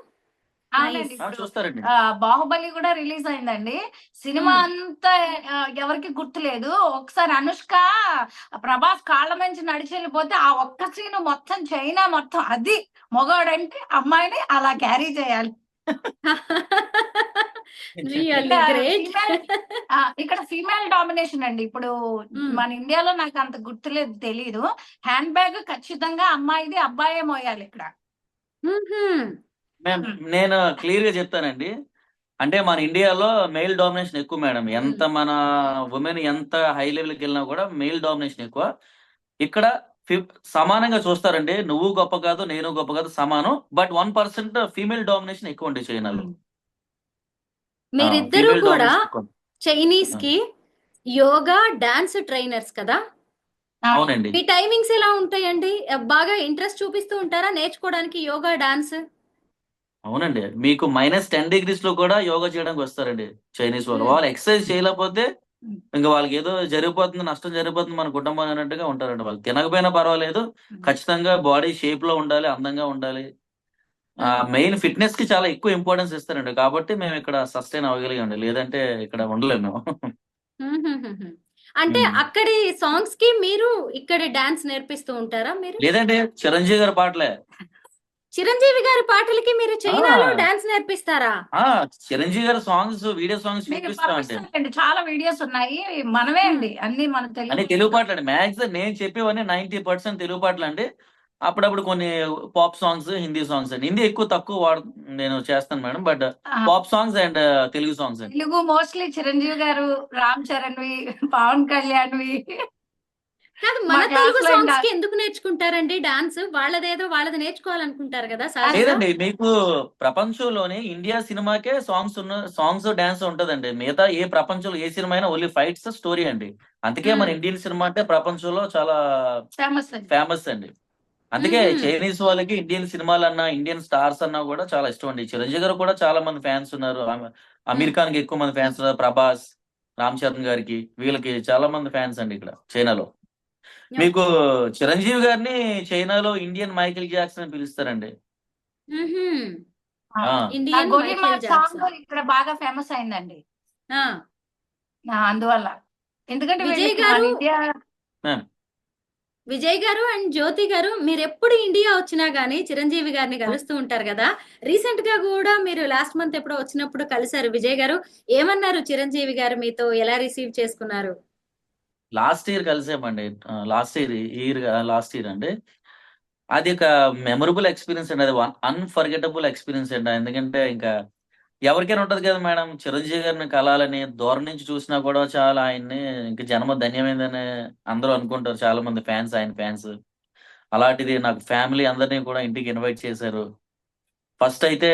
అవునండి, Nice. ఇప్పుడు చూస్తారండి. బాహుబలి కూడా రిలీజ్ అయిందండి. సినిమా అంతా ఎవరికి గుర్తులేదు. ఒకసారి అనుష్క ప్రభాస్ కాళ్ళ నుంచి నడిచి వెళ్ళిపోతే ఆ ఒక్క సీన్ మొత్తం చైనా మొత్తం, అది మొగాడంటే అమ్మాయిని అలా క్యారీ చేయాలి. Really great. ఇక్కడ ఫీమేల్ డామినేషన్ అండి. ఇప్పుడు మన ఇండియాలో నాకు అంత గుర్తులేదు, తెలీదు. హ్యాండ్ బ్యాగ్ ఖచ్చితంగా అమ్మాయిది, అబ్బాయే మోయాలి ఇక్కడ. నేను క్లియర్ గా చెప్తానండి. అంటే మన ఇండియాలో మెయిల్ డామినేషన్ ఎక్కువ మేడం. ఎంత మన ఉమెన్ ఎంత హై లెవెల్కి వెళ్ళినా కూడా మెయిల్ డామినేషన్ ఎక్కువ. ఇక్కడ సమానంగా చూస్తారండి. నువ్వు గొప్ప కాదు, నేను గొప్ప కాదు, సమానం. బట్ 1% ఫీమేల్ డామినేషన్ ఎక్కువ అండి చైనాలో. మీరిద్దరూ female కూడా domination ఎక్కువ. చైనీస్ కి యోగా డాన్స్ ట్రైనర్స్ కదా? అవునండి. మీ టైమింగ్స్ ఎలా ఉంటాయండి? బాగా ఇంట్రెస్ట్ చూపిస్తూ ఉంటారా నేర్చుకోవడానికి యోగా డాన్స్? అవునండి, మీకు -10 degrees లో కూడా యోగా చేయడానికి వస్తారండి చైనీస్ వాళ్ళు. వాళ్ళు ఎక్సర్సైజ్ చేయలేకపోతే ఇంకా వాళ్ళకి ఏదో జరిగిపోతుంది, నష్టం జరిగిపోతుంది మన కుటుంబం అన్నట్టుగా ఉంటారండి. వాళ్ళు తినకపోయినా పర్వాలేదు, ఖచ్చితంగా బాడీ షేప్ లో ఉండాలి, అందంగా ఉండాలి. మెయిన్ ఫిట్నెస్ కి చాలా ఎక్కువ ఇంపార్టెన్స్ ఇస్తారండి. కాబట్టి మేము ఇక్కడ సస్టైన్ అవ్వగలిగాండి, లేదంటే ఇక్కడ ఉండలేము మేము. అంటే అక్కడి సాంగ్స్ కి మీరు ఇక్కడ డాన్స్ నేర్పిస్తూ ఉంటారా మీరు? లేదంటే చిరంజీవి గారి పాటలే. చిరంజీవి గారి పాటలకి మీరు చైనాలో డాన్స్ నేర్పిస్తారా? చిరంజీవి గారి సాంగ్స్, వీడియో సాంగ్స్ మీకు చూపిస్తామండి. పంపిస్తానండి, చాలా వీడియోస్ ఉన్నాయి. మనమే అండి అన్ని మన అన్ని తెలుగు పాటలు అండి. మ్యాక్సిమం నేను చెప్పేవన్నీ 90% తెలుగు పాటలు అండి. అప్పుడప్పుడు కొన్ని పాప్ సాంగ్స్, హిందీ సాంగ్స్ అండి. హిందీ ఎక్కువ తక్కువ నేను చేస్తాను madam. But pop songs and Telugu songs అండి. తెలుగు మోస్ట్లీ చిరంజీవి గారు, రామ్ చరణ్ వి, పవన్ కళ్యాణ్ వి. కాదు, మా మన class తెలుగు లో సాంగ్స్ ఇంకా- కి ఎందుకు నేర్చుకుంటారండి డాన్స్? వాళ్ళదేదో వాళ్ళది నేర్చుకోవాలనుకుంటారు కదా సహజంగా. లేదండి, మీకు ప్రపంచంలోనే ఇండియా సినిమాకే సాంగ్స్ డాన్స్ ఉంటదండి. మిగతా ఏ ప్రపంచంలో ఏ సినిమా అయినా ఓన్లీ ఫైట్స్, స్టోరీ అండి. అందుకే మన ఇండియన్ సినిమా అంటే ప్రపంచంలో చాలా ఫేమస్ అండి. ఫేమస్ అండి. అందుకే చైనీస్ వాళ్ళకి ఇండియన్ సినిమాలు అన్నా, ఇండియన్ స్టార్స్ అన్నా కూడా చాలా ఇష్టం అండి. చిరంజీవి గారు కూడా చాలా మంది ఫ్యాన్స్ ఉన్నారు. అమీర్ ఖాన్ కి ఎక్కువ మంది ఫ్యాన్స్ ఉన్నారు. ప్రభాస్, రామ్ చరణ్ గారికి, వీళ్ళకి చాలా మంది ఫ్యాన్స్ అండి ఇక్కడ చైనాలో. మీకు చిరంజీవి గారిని చైనాలో ఇండియన్ మైకేల్ జాక్సన్ అని పిలుస్తారండి. Indian Golimaar Michael song Jackson. ఇక్కడ బాగా ఫేమస్ అయిందండి. ఆ, అందువల్ల, ఎందుకంటే విజయ్ వీళ్ళకి గారు- మన ఇండియా విజయ్ గారు అండ్ జ్యోతి గారు, మీరు ఎప్పుడు ఇండియా వచ్చినా గానీ చిరంజీవి గారిని కలుస్తూ ఉంటారు కదా. రీసెంట్ గా కూడా మీరు లాస్ట్ మంత్ ఎప్పుడో వచ్చినప్పుడు కలిశారు విజయ్ గారు. ఏమన్నారు చిరంజీవి గారు మీతో? ఎలా రిసీవ్ చేసుకున్నారు? లాస్ట్ ఇయర్ కలిసామండి. లాస్ట్ ఇయర్ అండి. అది ఒక మెమరబుల్ ఎక్స్పీరియన్స్ అండి. అది అన్ఫర్గెటబుల్ ఎక్స్పీరియన్స్ అండి. ఎందుకంటే ఇంకా ఎవరికైనా ఉంటది కదా మేడం, చిరంజీవి గారిని కలాలని. దూరం నుంచి చూసినా కూడా చాలా ఆయన్ని ఇంకా జన్మ ధన్యమైందని అందరూ అనుకుంటారు, చాలా మంది ఫ్యాన్స్, ఆయన ఫ్యాన్స్. అలాంటిది నాకు ఫ్యామిలీ అందరినీ కూడా ఇంటికి ఇన్వైట్ చేశారు. ఫస్ట్ అయితే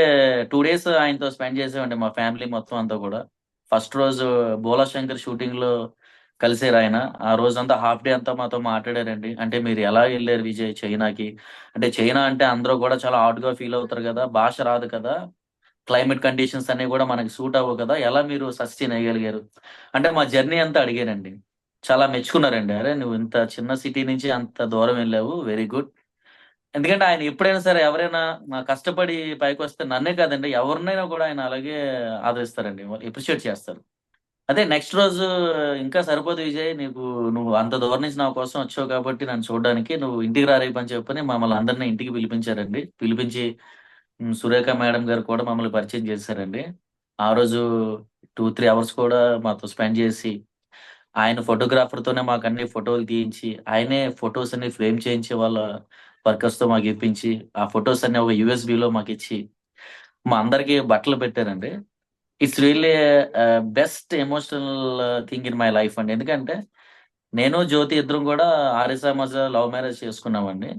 2 days ఆయనతో స్పెండ్ చేసామండి, మా ఫ్యామిలీ మొత్తం అంతా కూడా. ఫస్ట్ రోజు బోలా శంకర్ షూటింగ్ లో కలిసారు ఆయన. ఆ రోజంతా హాఫ్ డే అంతా మాతో మాట్లాడారండి. అంటే మీరు ఎలా వెళ్ళారు విజయ్ చైనాకి? అంటే చైనా అంటే అందరూ కూడా చాలా హాట్ గా ఫీల్ అవుతారు కదా, భాష రాదు కదా, క్లైమేట్ కండిషన్స్ అన్ని కూడా మనకి సూట్ అవ్వవు కదా, ఎలా మీరు సస్టైన్ అయ్యగలిగారు అంటే మా జర్నీ అంతా అడిగారండి. చాలా మెచ్చుకున్నారండి. అరే నువ్వు ఇంత చిన్న సిటీ నుంచి అంత దూరం వెళ్ళావు, వెరీ గుడ్. ఎందుకంటే ఆయన ఎప్పుడైనా సరే ఎవరైనా కష్టపడి పైకి వస్తే నన్నే కాదండి, ఎవరినైనా కూడా ఆయన అలాగే ఆదరిస్తారండి, వాళ్ళు ఎప్రిషియేట్ చేస్తారు. అదే నెక్స్ట్ రోజు ఇంకా సరిపోదు విజయ్, నువ్వు అంత దూరం నుంచి నా కోసం వచ్చావు కాబట్టి నన్ను చూడడానికి, నువ్వు ఇంటికి రా రేపు అని చెప్పని మమ్మల్ని అందరినీ ఇంటికి పిలిపించారండి. పిలిపించి సురేఖ మేడం గారు కూడా మమ్మల్ని పరిచయం చేశారండి. ఆ రోజు 2-3 అవర్స్ కూడా మాతో స్పెండ్ చేసి, ఆయన ఫోటోగ్రాఫర్ తోనే మాకు అన్ని ఫోటోలు తీయించి, ఆయనే ఫొటోస్ అన్ని ఫ్రేమ్ చేయించి వాళ్ళ వర్కర్స్ తో మాకు ఇప్పించి, ఆ ఫొటోస్ అన్ని ఒక USB లో మాకు ఇచ్చి, మా అందరికి బట్టలు పెట్టారండి. It's really best emotional thing in my life అండి. ఎందుకంటే నేను జ్యోతి ఇద్దరం కూడా ఆర్య సమాజ లవ్ మ్యారేజ్ చేసుకున్నామండి.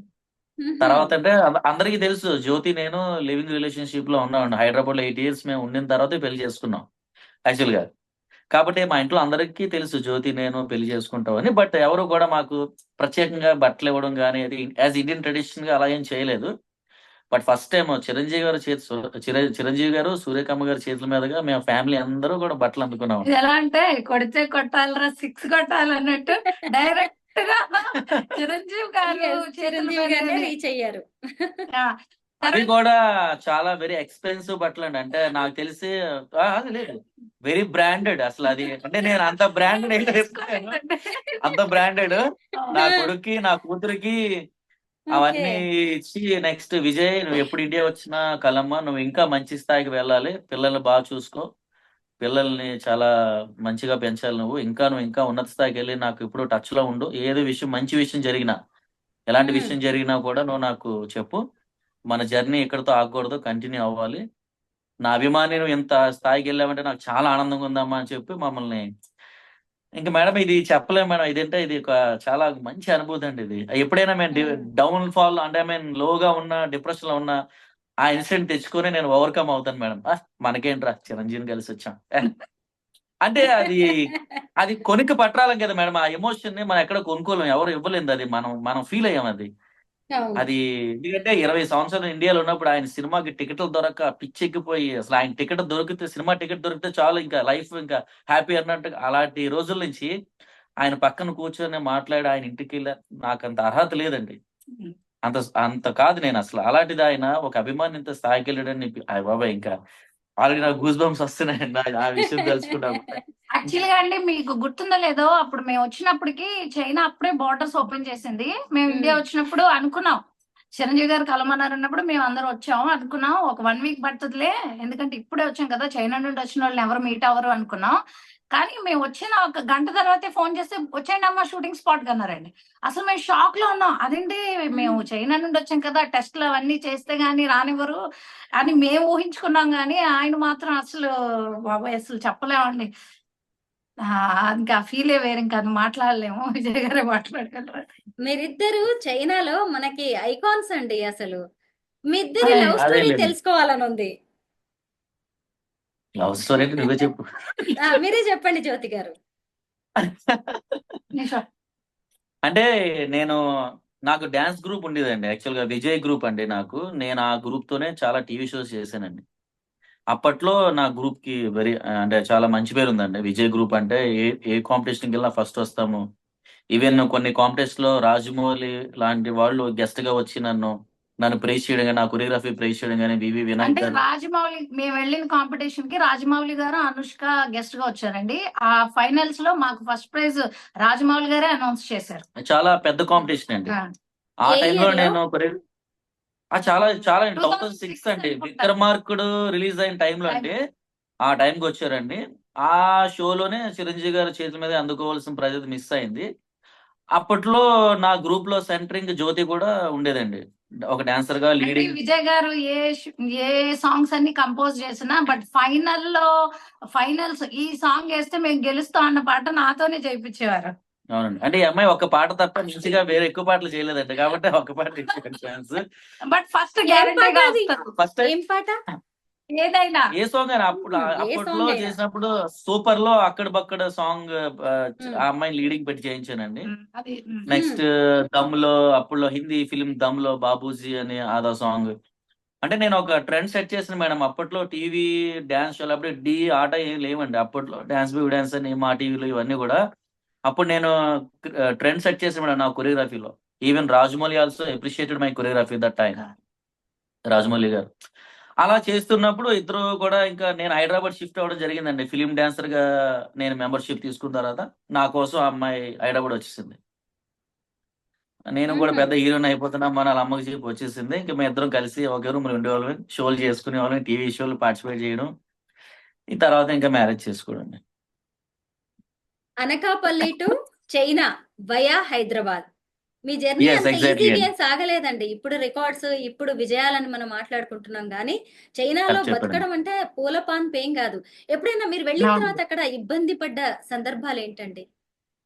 తర్వాత అంటే అందరికీ తెలుసు జ్యోతి నేను లివింగ్ రిలేషన్షిప్ లో ఉన్నాం. హైదరాబాద్ లో 8 years మేము ఉండిన తర్వాత పెళ్లి చేసుకున్నాం యాక్చువల్ గా. కాబట్టి మా ఇంట్లో అందరికీ తెలుసు జ్యోతి నేను పెళ్లి చేసుకుంటామని. బట్ ఎవరు కూడా మాకు ప్రత్యేకంగా బట్టలు ఇవ్వడం కానీ అది యాజ్ ఇండియన్ ట్రెడిషన్ గా అలా ఏం చేయలేదు. బట్ ఫస్ట్ టైం చిరంజీవి గారు సూర్యకమ్మ గారి చేతుల మీదుగా మేము ఫ్యామిలీ అందరూ కూడా బట్టలు అందుకున్నాం. ఇది ఎలా అంటే కొడితే కొట్టాలరా 6 కొట్టాలన్నట్టు డైరెక్ట్ గా చిరంజీవి గారు చేతుల చిరంజీవి గారినే మీదనే. రీచ్ అయ్యారు. ఆ, అవి కూడా చాలా వెరీ ఎక్స్పెన్సివ్ బట్టలు అండి. అంటే నాకు తెలిసి అది లేదు, వెరీ బ్రాండెడ్ అసలు. అది అంటే నేను అంత బ్రాండెడ్ అంత బ్రాండెడ్ నా కొడుక్కి నా కూతురికి అవన్నీ ఇచ్చి నెక్స్ట్ విజయ్ నువ్వు ఎప్పుడు ఇండియా వచ్చినా కలమ్మ నువ్వు ఇంకా మంచి స్థాయికి వెళ్ళాలి, పిల్లల్ని బాగా చూసుకో, పిల్లల్ని చాలా మంచిగా పెంచాలి, నువ్వు ఇంకా ఉన్నత స్థాయికి వెళ్ళి నాకు ఇప్పుడు టచ్ లో ఉండు, ఏదో విషయం మంచి విషయం జరిగినా ఎలాంటి మ్మ్. విషయం జరిగినా కూడా నువ్వు నాకు చెప్పు, మన జర్నీ ఇక్కడితో ఆగకూడదు, కంటిన్యూ అవ్వాలి, నా అభిమాని నువ్వు ఇంత స్థాయికి వెళ్ళావంటే నాకు చాలా ఆనందంగా ఉందమ్మా అని చెప్పి మమ్మల్ని. ఇంకా మేడం ఇది చెప్పలేము మేడం, ఇదంటే ఇది ఒక చాలా మంచి అనుభూతి అండి. ఇది ఎప్పుడైనా మేము డౌన్ ఫాల్ అంటే లోగా ఉన్న డిప్రెషన్ లో ఉన్న ఆ ఇన్సిడెంట్ తెచ్చుకొని నేను ఓవర్కమ్ అవుతాను మేడం. మనకేంట్రా చిరంజీవిని కలిసి వచ్చాం అంటే అది కొనికి పట్టాలం కదా మేడం. ఆ ఎమోషన్ ని మనం ఎక్కడ కొనుక్కోలేం, ఎవరు ఇవ్వలేదు, అది మనం ఫీల్ అయ్యాం. అవును. అది ఎందుకంటే 20 సంవత్సరాలు ఇండియాలో ఉన్నప్పుడు ఆయన సినిమాకి టికెట్లు దొరక్క పిచ్చెక్కిపోయి అసలు ఆయన టికెట్ దొరికితే సినిమా టికెట్ దొరికితే చాలు ఇంకా లైఫ్ ఇంకా హ్యాపీ అన్నట్టు అలాంటి రోజుల నుంచి ఆయన పక్కన కూర్చొని మాట్లాడి ఆయన ఇంటికి వెళ్ళా నాకు అంత అర్హత లేదండి. అంత అంత కాదు నేను అసలు. అలాంటిది ఆయన ఒక అభిమాని ఇంత స్థాయికి వెళ్ళాడని బాబాయ్ ఇంకా ఆల్రెడీ నాకు గూస్ బంప్స్ వస్తున్నాయండి ఆ విషయం తెలుసుకున్నాను. యాక్చువల్ గా అండి మీకు గుర్తుందో లేదో అప్పుడు మేము వచ్చినప్పటికి చైనా అప్పుడే బార్డర్స్ ఓపెన్ చేసింది. మేము ఇండియా వచ్చినప్పుడు అనుకున్నాం చిరంజీవి గారు కలమన్నారు అన్నప్పుడు మేము అందరం వచ్చాము అనుకున్నాం ఒక 1 week పడుతుందిలే, ఎందుకంటే ఇప్పుడే వచ్చాం కదా, చైనా నుండి వచ్చిన వాళ్ళని ఎవరు మీట్ అవ్వరు అనుకున్నాం. కానీ మేము వచ్చిన 1 గంట తర్వాతే ఫోన్ చేస్తే వచ్చేయండి అమ్మా షూటింగ్ స్పాట్ అన్నారండి. అసలు మేము షాక్ లో ఉన్నాం, అదేంటి మేము చైనా నుండి వచ్చాం కదా, టెస్ట్లు అవన్నీ చేస్తే గానీ రానివ్వరు అని మేము ఊహించుకున్నాం. కానీ ఆయన మాత్రం అసలు బాబాయ్ అసలు చెప్పలేమండి. ఇంకా ఫీలే వేరు, ఇంకా అది మాట్లాడలేము. విజయ్ గారే మాట్లాడగలరు. మీరిద్దరు చైనాలో మనకి ఐకాన్స్ అండి. అసలు మీ ఇద్దరి అదే. లవ్ స్టోరీ అదేలేండి. తెలుసుకోవాలని ఉంది. లవ్ స్టోరీ అంటే నువ్వే చెప్పు. మీరే చెప్పండి జ్యోతి గారు. నిషా. అంటే నాకు డాన్స్ గ్రూప్ ఉండేదండి యాక్చువల్ గా, విజయ్ గ్రూప్ అండి. నేను ఆ గ్రూప్ తోనే చాలా టీవీ షోస్ చేశానండి. అప్పట్లో నా గ్రూప్ కి అంటే చాలా మంచి పేరు ఉందండి. విజయ్ గ్రూప్ అంటే ఏ కాంపిటీషన్ కి వెళ్ళినా ఫస్ట్ వస్తాము. ఈవెన్ కొన్ని కాంపిటీషన్ లో రాజమౌళి లాంటి వాళ్ళు గెస్ట్ గా వచ్చి నన్ను ప్రైజ్ చేయడం కానీ, నా కొరియోగ్రఫీ ప్రైజ్ చేయడం కానీ, వివి వినాయక్ అంటే గారు. రాజమౌళి మేము వెళ్ళిన కాంపిటీషన్ కి రాజమౌళి గారు అనుష్క గెస్ట్ గా వచ్చారండి. ఆ ఫైనల్స్ లో మాకు ఫస్ట్ ప్రైజ్ రాజమౌళి గారే అనౌన్స్ చేశారు. చాలా పెద్ద కాంపిటీషన్ అండి. ఆ ఏ టైంలో year లో? నేను చాలా చాలా 2006 2006 అండి. అనుకుంటా. విక్రమార్కుడు రిలీజ్ అయిన టైంలో అండి. ఆ టైంకి వచ్చారండి. ఆ షోలోనే చిరంజీవి గారి చేతుల మీద అందుకోవాల్సిన ప్రైజ్ మిస్ అయింది. అప్పట్లో నా గ్రూప్ లో సెంటరింగ్ జ్యోతి కూడా ఉండేదండి, ఒక డాన్సర్ గా అంటే లీడింగ్. విజయ్ గారు ఏ సాంగ్స్ అన్ని కంపోజ్ చేసినా బట్ ఫైనల్స్ ఈ సాంగ్ వేస్తే మేము గెలుస్తాం అన్న పాట నాతోనే చేయించేవారు. అవునండి. అంటే ఈ అమ్మాయి ఒక పాట తప్ప మంచిగా వేరే ఎక్కువ పాటలు చేయలేదండి, కాబట్టి ఒక పాట ఇచ్చాను ఛాన్స్. బట్ ఫస్ట్ ఏం గ్యారెంటీగా పాట అది? వస్తారు ఫస్ట్ ఏం పాట? ఏదైనా. ఏ సాంగ్ అయినా ఏ అప్పట్లో సాంగ్ అయినా. చేసినప్పుడు సూపర్ లో అక్కడ బక్కడ సాంగ్ మ్మ్. ఆ అమ్మాయిని లీడింగ్ పెట్టి చేయించానండి. అది నెక్స్ట్ దమ్ లో అప్పుడు హిందీ ఫిలిం దమ్ లో బాబూజీ అని ఆదా సాంగ్. అంటే నేను ఒక ట్రెండ్ సెట్ చేసిన మేడం. అప్పట్లో టీవీ డాన్స్ షోలు అప్పుడు ఆట ఏం లేవండి. అప్పట్లో డాన్స్ బి డాన్స్ అని మా టీవీలో ఇవన్నీ కూడా అప్పుడు నేను ట్రెండ్ సెట్ చేసిన మేడం నా కొరియోగ్రఫీలో. Even Rajamouli also appreciated my choreography that time. Rajamouli garu అలా చేస్తున్నప్పుడు ఇద్దరు కూడా ఇంకా నేను హైదరాబాద్ షిఫ్ట్ అవ్వడం జరిగిందండి. ఫిలిం డాన్సర్ గా నేను మెంబర్షిప్ తీసుకున్న తర్వాత నా కోసం ఆ అమ్మాయి హైదరాబాద్ వచ్చేసింది. నేను కూడా మ్మ్. పెద్ద హీరోని అయిపోతున్నా మన వాళ్ళ అమ్మకి చెప్పి వచ్చేసింది. ఇంకా మేము ఇద్దరం కలిసి ఒకే రూమ్ లో ఉండేవాళ్ళం, షోలు చేసుకునే వాళ్ళం, టీవీ షోలు పార్టిసిపేట్ చేయడం, ఈ తర్వాత ఇంకా మ్యారేజ్ చేసుకోవడం. Anakapalli to China via Hyderabad. Me journey Yes, అంత exactly ఈజీగా అండి. ఏం సాగలేదండి. ఇప్పుడు రికార్డ్స్, ఇప్పుడు విజయాలని మనం మాట్లాడుకుంటున్నాం కానీ చైనాలో చెప్పండి. బతకడం అంటే పూల పాన్ పేం కాదు. ఎప్పుడైనా మీరు వెళ్ళిన అవును. తర్వాత అక్కడ ఇబ్బంది పడ్డ సందర్భాలు ఏంటండి?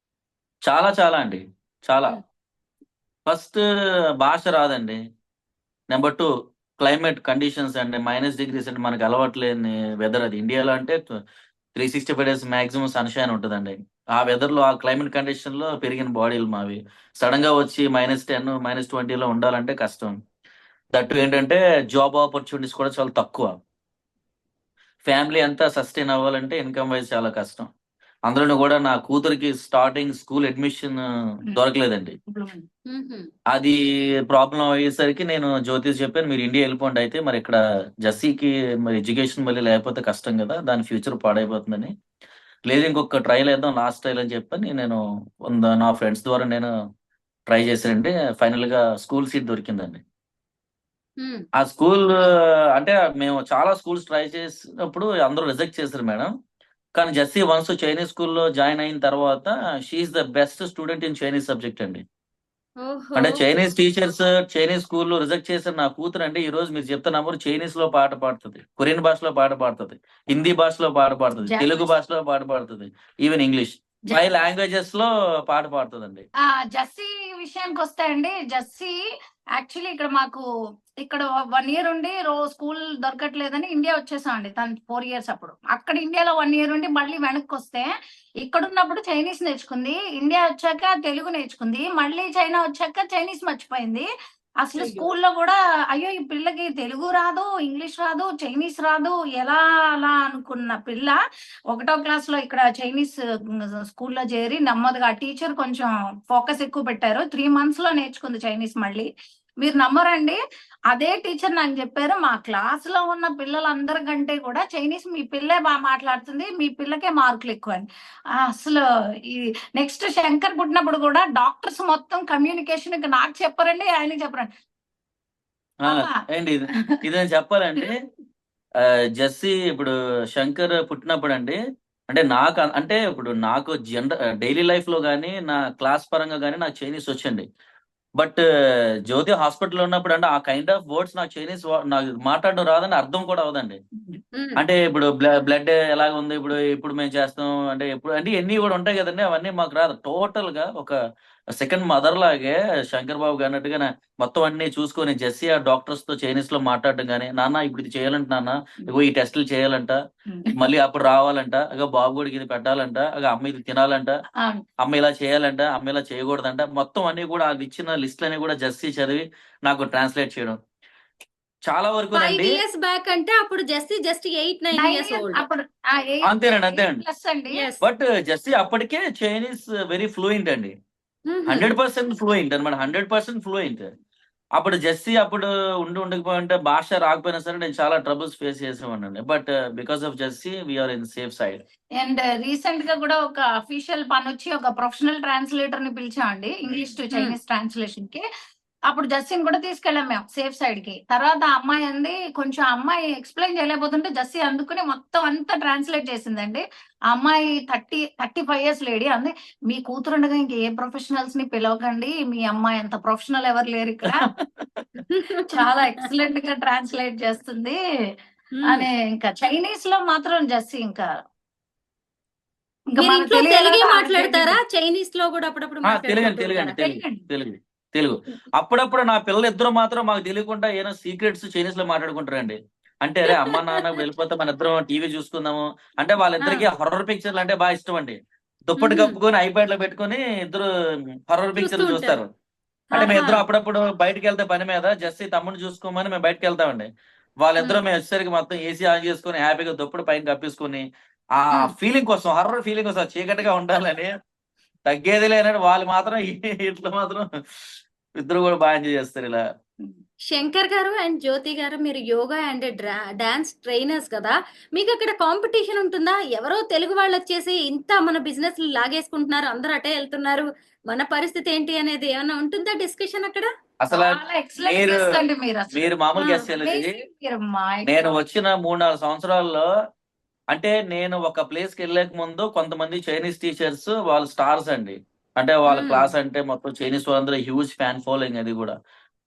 చాలా చాలా అండి, చాలా. మ్మ్. ఫస్ట్ భాష రాదండి. నెంబర్ 2 క్లైమేట్ కండిషన్స్ అండి. -డిగ్రీస్ అంటే మనకు అలవాట్లేని వెదర్ అది. ఇండియాలో అంటే 365 డేస్ మాక్సిమం సన్‌షైన్ ఉంటదండి. ఆ వెదర్‌లో ఆ క్లైమేట్ కండిషన్‌లో పెరిగిన బాడీలు మావి. సడెన్‌గా వచ్చి -10, -20లో ఉండాలంటే కష్టం. దట్ ఏంటంటే జాబ్ ఆపర్చునిటీస్ కూడా చాలా తక్కువ. ఫ్యామిలీ అంతా సస్టైన్ అవ్వాలంటే ఇన్‌కమ్ వైస్ చాలా కష్టం. అందులోను కూడా నా కూతురికి స్టార్టింగ్ స్కూల్ అడ్మిషన్ దొరకలేదండి. మ్మ్హ్మ్. అది ప్రాబ్లమ్ అయ్యేసరికి నేను జ్యోతికి చెప్పాను, మీరు ఇండియా వెళ్ళిపోండి, అయితే మరి ఇక్కడ జస్సీకి మరి ఎడ్యుకేషన్ మళ్ళీ లేకపోతే కష్టం కదా, దాని ఫ్యూచర్ పాడైపోతుందని. లేదు ఇంకొక ట్రైల్ వేద్దాం, లాస్ట్ ట్రైల్ అని చెప్పని నేను నా ఫ్రెండ్స్ ద్వారా నేను ట్రై చేశానండి. ఫైనల్ గా స్కూల్ సీట్ దొరికిందండి. మ్మ్. ఆ స్కూల్ అంటే మేము చాలా స్కూల్స్ ట్రై చేసినప్పుడు అందరూ రిజెక్ట్ చేశారు మేడం. కానీ జెస్సీ వన్స్ చైనీస్ స్కూల్లో జాయిన్ అయిన తర్వాత she is the best student in Chinese subject అండి. ఓహో. అంటే చైనీస్ టీచర్స్ చైనీస్ స్కూల్లో రిజెక్ట్ చేసిన నా కూతురు అండి ఈ రోజు మీరు చెప్తే నమ్మరు, చైనీస్ లో పాట పాడుతుంది, కొరియన్ భాషలో పాట పాడుతుంది, హిందీ భాషలో పాట పాడుతుంది, తెలుగు Japanese. భాషలో పాట పాడుతుంది, ఈవెన్ ఇంగ్లీష్ 5 లాంగ్వేజెస్ లో పాట పాడుతుందండి. జస్సీ విషయానికి వస్తే అండి, జస్సీ యాక్చువల్లీ ఇక్కడ మాకు ఇక్కడ 1 ఇయర్ ఉండి స్కూల్ దొరకట్లేదని ఇండియా వచ్చేసామండి. తను 4 ఇయర్స్ అప్పుడు. అక్కడ ఇండియాలో 1 ఇయర్ ఉండి మళ్ళీ వెనక్కి వస్తే ఇక్కడ ఉన్నప్పుడు చైనీస్ నేర్చుకుంది, ఇండియా వచ్చాక తెలుగు నేర్చుకుంది, మళ్ళీ చైనా వచ్చాక చైనీస్ మర్చిపోయింది. అసలు అయ్యో. స్కూల్లో కూడా అయ్యో ఈ పిల్లకి తెలుగు రాదు, ఇంగ్లీష్ రాదు, చైనీస్ రాదు, ఎలా అలా అనుకున్న పిల్ల 1వ క్లాస్ లో ఇక్కడ చైనీస్ స్కూల్లో చేరి నెమ్మదిగా టీచర్ కొంచెం ఫోకస్ ఎక్కువ పెట్టారు. 3 మంత్స్ లో నేర్చుకుంది చైనీస్ మళ్ళీ. మీరు నమ్మరండి, అదే టీచర్ నాకు చెప్పారు, మా క్లాస్ లో ఉన్న పిల్లలందరికంటే కూడా చైనీస్ మీ పిల్లే బాగా మాట్లాడుతుంది, మీ పిల్లకే మార్కులు ఎక్కువ అని. అసలు ఈ నెక్స్ట్ శంకర్ పుట్టినప్పుడు కూడా డాక్టర్స్ మొత్తం కమ్యూనికేషన్ నాకు చెప్పరండి, ఆయనకి చెప్పరండి. ఆ, పాపా. ఏంటి ఇది నేను చెప్పాలంటే జెస్సీ ఇప్పుడు శంకర్ పుట్టినప్పుడు అండి, అంటే నాకు అంటే ఇప్పుడు నాకు డైలీ లైఫ్ లో కానీ నా క్లాస్ పరంగా కానీ నాకు చైనీస్ వచ్చండి. బట్ జ్యోతి హాస్పిటల్ ఉన్నప్పుడు అంటే ఆ కైండ్ ఆఫ్ వర్డ్స్ నాకు చైనీస్ నాకు మాట్లాడడం రాదని అర్థం కూడా అవదండి. మ్మ్. అంటే ఇప్పుడు బ్లడ్ ఎలాగ ఉంది, ఇప్పుడు ఇప్పుడు మేము చేస్తాం అంటే ఎప్పుడు అంటే ఎన్ని కూడా ఉంటాయి కదండి, అవన్నీ మాకు రాదు. టోటల్ గా ఒక సెకండ్ మదర్ లాగే శంకర్ బాబు అన్నట్టుగా మొత్తం అన్ని చూసుకొని జెస్సీ ఆ డాక్టర్స్ తో చైనీస్ లో మాట్లాడడం కానీ, నాన్న ఇప్పుడు ఇది చేయాలంట, నాన్న ఇగో ఈ టెస్టులు చేయాలంట, మళ్ళీ అప్పుడు రావాలంట, అగ బాబు కూడా ఇది పెట్టాలంట, అగ అమ్మ ఇది తినాలంట, అవును. అమ్మ ఇలా చేయాలంట, అమ్మ ఇలా చేయకూడదంట, మొత్తం అన్ని కూడా అది ఇచ్చిన లిస్టులన్నీ కూడా జెస్సీ చదివి నాకు ట్రాన్స్లేట్ చేయడం చాలా వరకు 5 ఇయర్స్ బ్యాక్ అంటే అప్పుడు జస్ట్ 8-9 ఇయర్స్ ఓల్డ్. అప్పుడు అంతేనండి, అంతేనండి. ప్లస్ అండి. ఎస్. బట్ జెస్సీ అప్పటికే చైనీస్ వెరీ ఫ్లూయెంట్ అండి, 100% ఫ్లూయెంట్ అనమాట, 100% ఫ్లూయెంట్. అప్పుడు జెస్సీ అప్పుడు ఉండకపోయి ఉంటే భాష రాకపోయినా సరే నేను చాలా ట్రబుల్స్ ఫేస్ చేసేవాడిని. But because of Jessie we are in safe side. And recent గా కూడా ఒక అఫీషియల్ పని వచ్చి ఒక ప్రొఫెషనల్ ట్రాన్స్లేటర్ ని పిలిచామండి, ఇంగ్లీష్ టు చైనీస్ ట్రాన్స్లేషన్ కి. అప్పుడు జస్సీని కూడా తీసుకెళ్ళాం మేము సేఫ్ సైడ్ కి. తర్వాత ఆ అమ్మాయి అంది, కొంచెం అమ్మాయి ఎక్స్ప్లెయిన్ చేయలేకపోతుంటే జస్సీ అందుకుని మొత్తం అంతా ట్రాన్స్లేట్ చేసిందండి. ఆ అమ్మాయి 35 ఇయర్స్ లేడీ అంది, మీ కూతురు ఉండగా ఇంక ఏ ప్రొఫెషనల్స్ ని పిలవకండి, మీ అమ్మాయి అంత ప్రొఫెషనల్ ఎవరు లేరు ఇక్కడ, చాలా ఎక్సలెంట్ గా ట్రాన్స్లేట్ చేస్తుంది అని. ఇంకా చైనీస్ లో మాత్రం జస్సీ ఇంకా మీరు మన ఇంట్లో తెలుగులో తెలుగే కూడా మాట్లాడతారా? చైనీస్ లో కూడా అప్పుడప్పుడు తెలుగు మాట్లాడుకుంటూ తెలుగు ఉంటారా? తెలుగు తెలుగు అప్పుడప్పుడు నా పిల్లలు ఇద్దరు మాత్రం మాకు తెలియకుండా ఏదో సీక్రెట్స్ చైనీస్ లో మాట్లాడుకుంటారండి. అంటే అరే అమ్మ నాన్న వెళ్ళిపోతే మన ఇద్దరం టీవీ చూసుకుందాము అంటే, వాళ్ళిద్దరికి హర్రర్ పిక్చర్లు అంటే బాగా ఇష్టం అండి. దుప్పటి మ్మ్. కప్పుకొని ఐప్యాడ్ లో పెట్టుకొని ఇద్దరు హర్రర్ చూస్తూ పిక్చర్లు ఉంటారు. చూస్తారు. అంటే మేము ఆహా. ఇద్దరం అప్పుడప్పుడు బయటకు వెళ్తే పని మీద జస్ట్ తమ్ముడిని చూసుకోమని మేము బయటకు వెళ్తామండి. వాళ్ళిద్దరూ మేము వచ్చేసరికి మొత్తం ఏసీ ఆన్ చేసుకొని హ్యాపీగా దుప్పటి పైన కప్పేసుకొని ఆ ఫీలింగ్ కోసం, హర్రర్ ఫీలింగ్ కోసం, చీకటిగా ఉండాలని తగ్గేది లేనట్టు వాళ్ళు మాత్రం ఇట్లా మాత్రం ఇద్దరు కూడా బాగా ఎంజాయ్ చేస్తారు ఇలా. శంకర్ గారు అండ్ జ్యోతి గారు, మీరు యోగా అండ్ డాన్స్ ట్రైనర్స్ కదా, మీకు అక్కడ కాంపిటీషన్ ఉంటుందా? ఎవరో తెలుగు వాళ్ళు వచ్చేసి ఇంత మన బిజినెస్ లాగేసుకుంటున్నారు, అందరూ అటే వెళ్తున్నారు, మన పరిస్థితి ఏంటి అనేది ఏమైనా ఉంటుందా డిస్కషన్ అక్కడ? అసలు చాలా ఎక్సలెంట్ మీరు గెస్ట్ అండి మీరు అసలు. మీరు మామూలు ఆ, గెస్ట్ చేయలేదు. Amazing మీరు మా నేను వచ్చిన 3-4 సంవత్సరాల్లో అంటే నేను ఒక ప్లేస్ కి వెళ్ళక ముందు కొంతమంది చైనీస్ టీచర్స్ వాళ్ళు స్టార్స్ అండి. అంటే వాళ్ళ మ్మ్. క్లాస్ అంటే మొత్తం చైనీస్ వాళ్ళందరూ హ్యూజ్ ఫ్యాన్ ఫాలోయింగ్. అది కూడా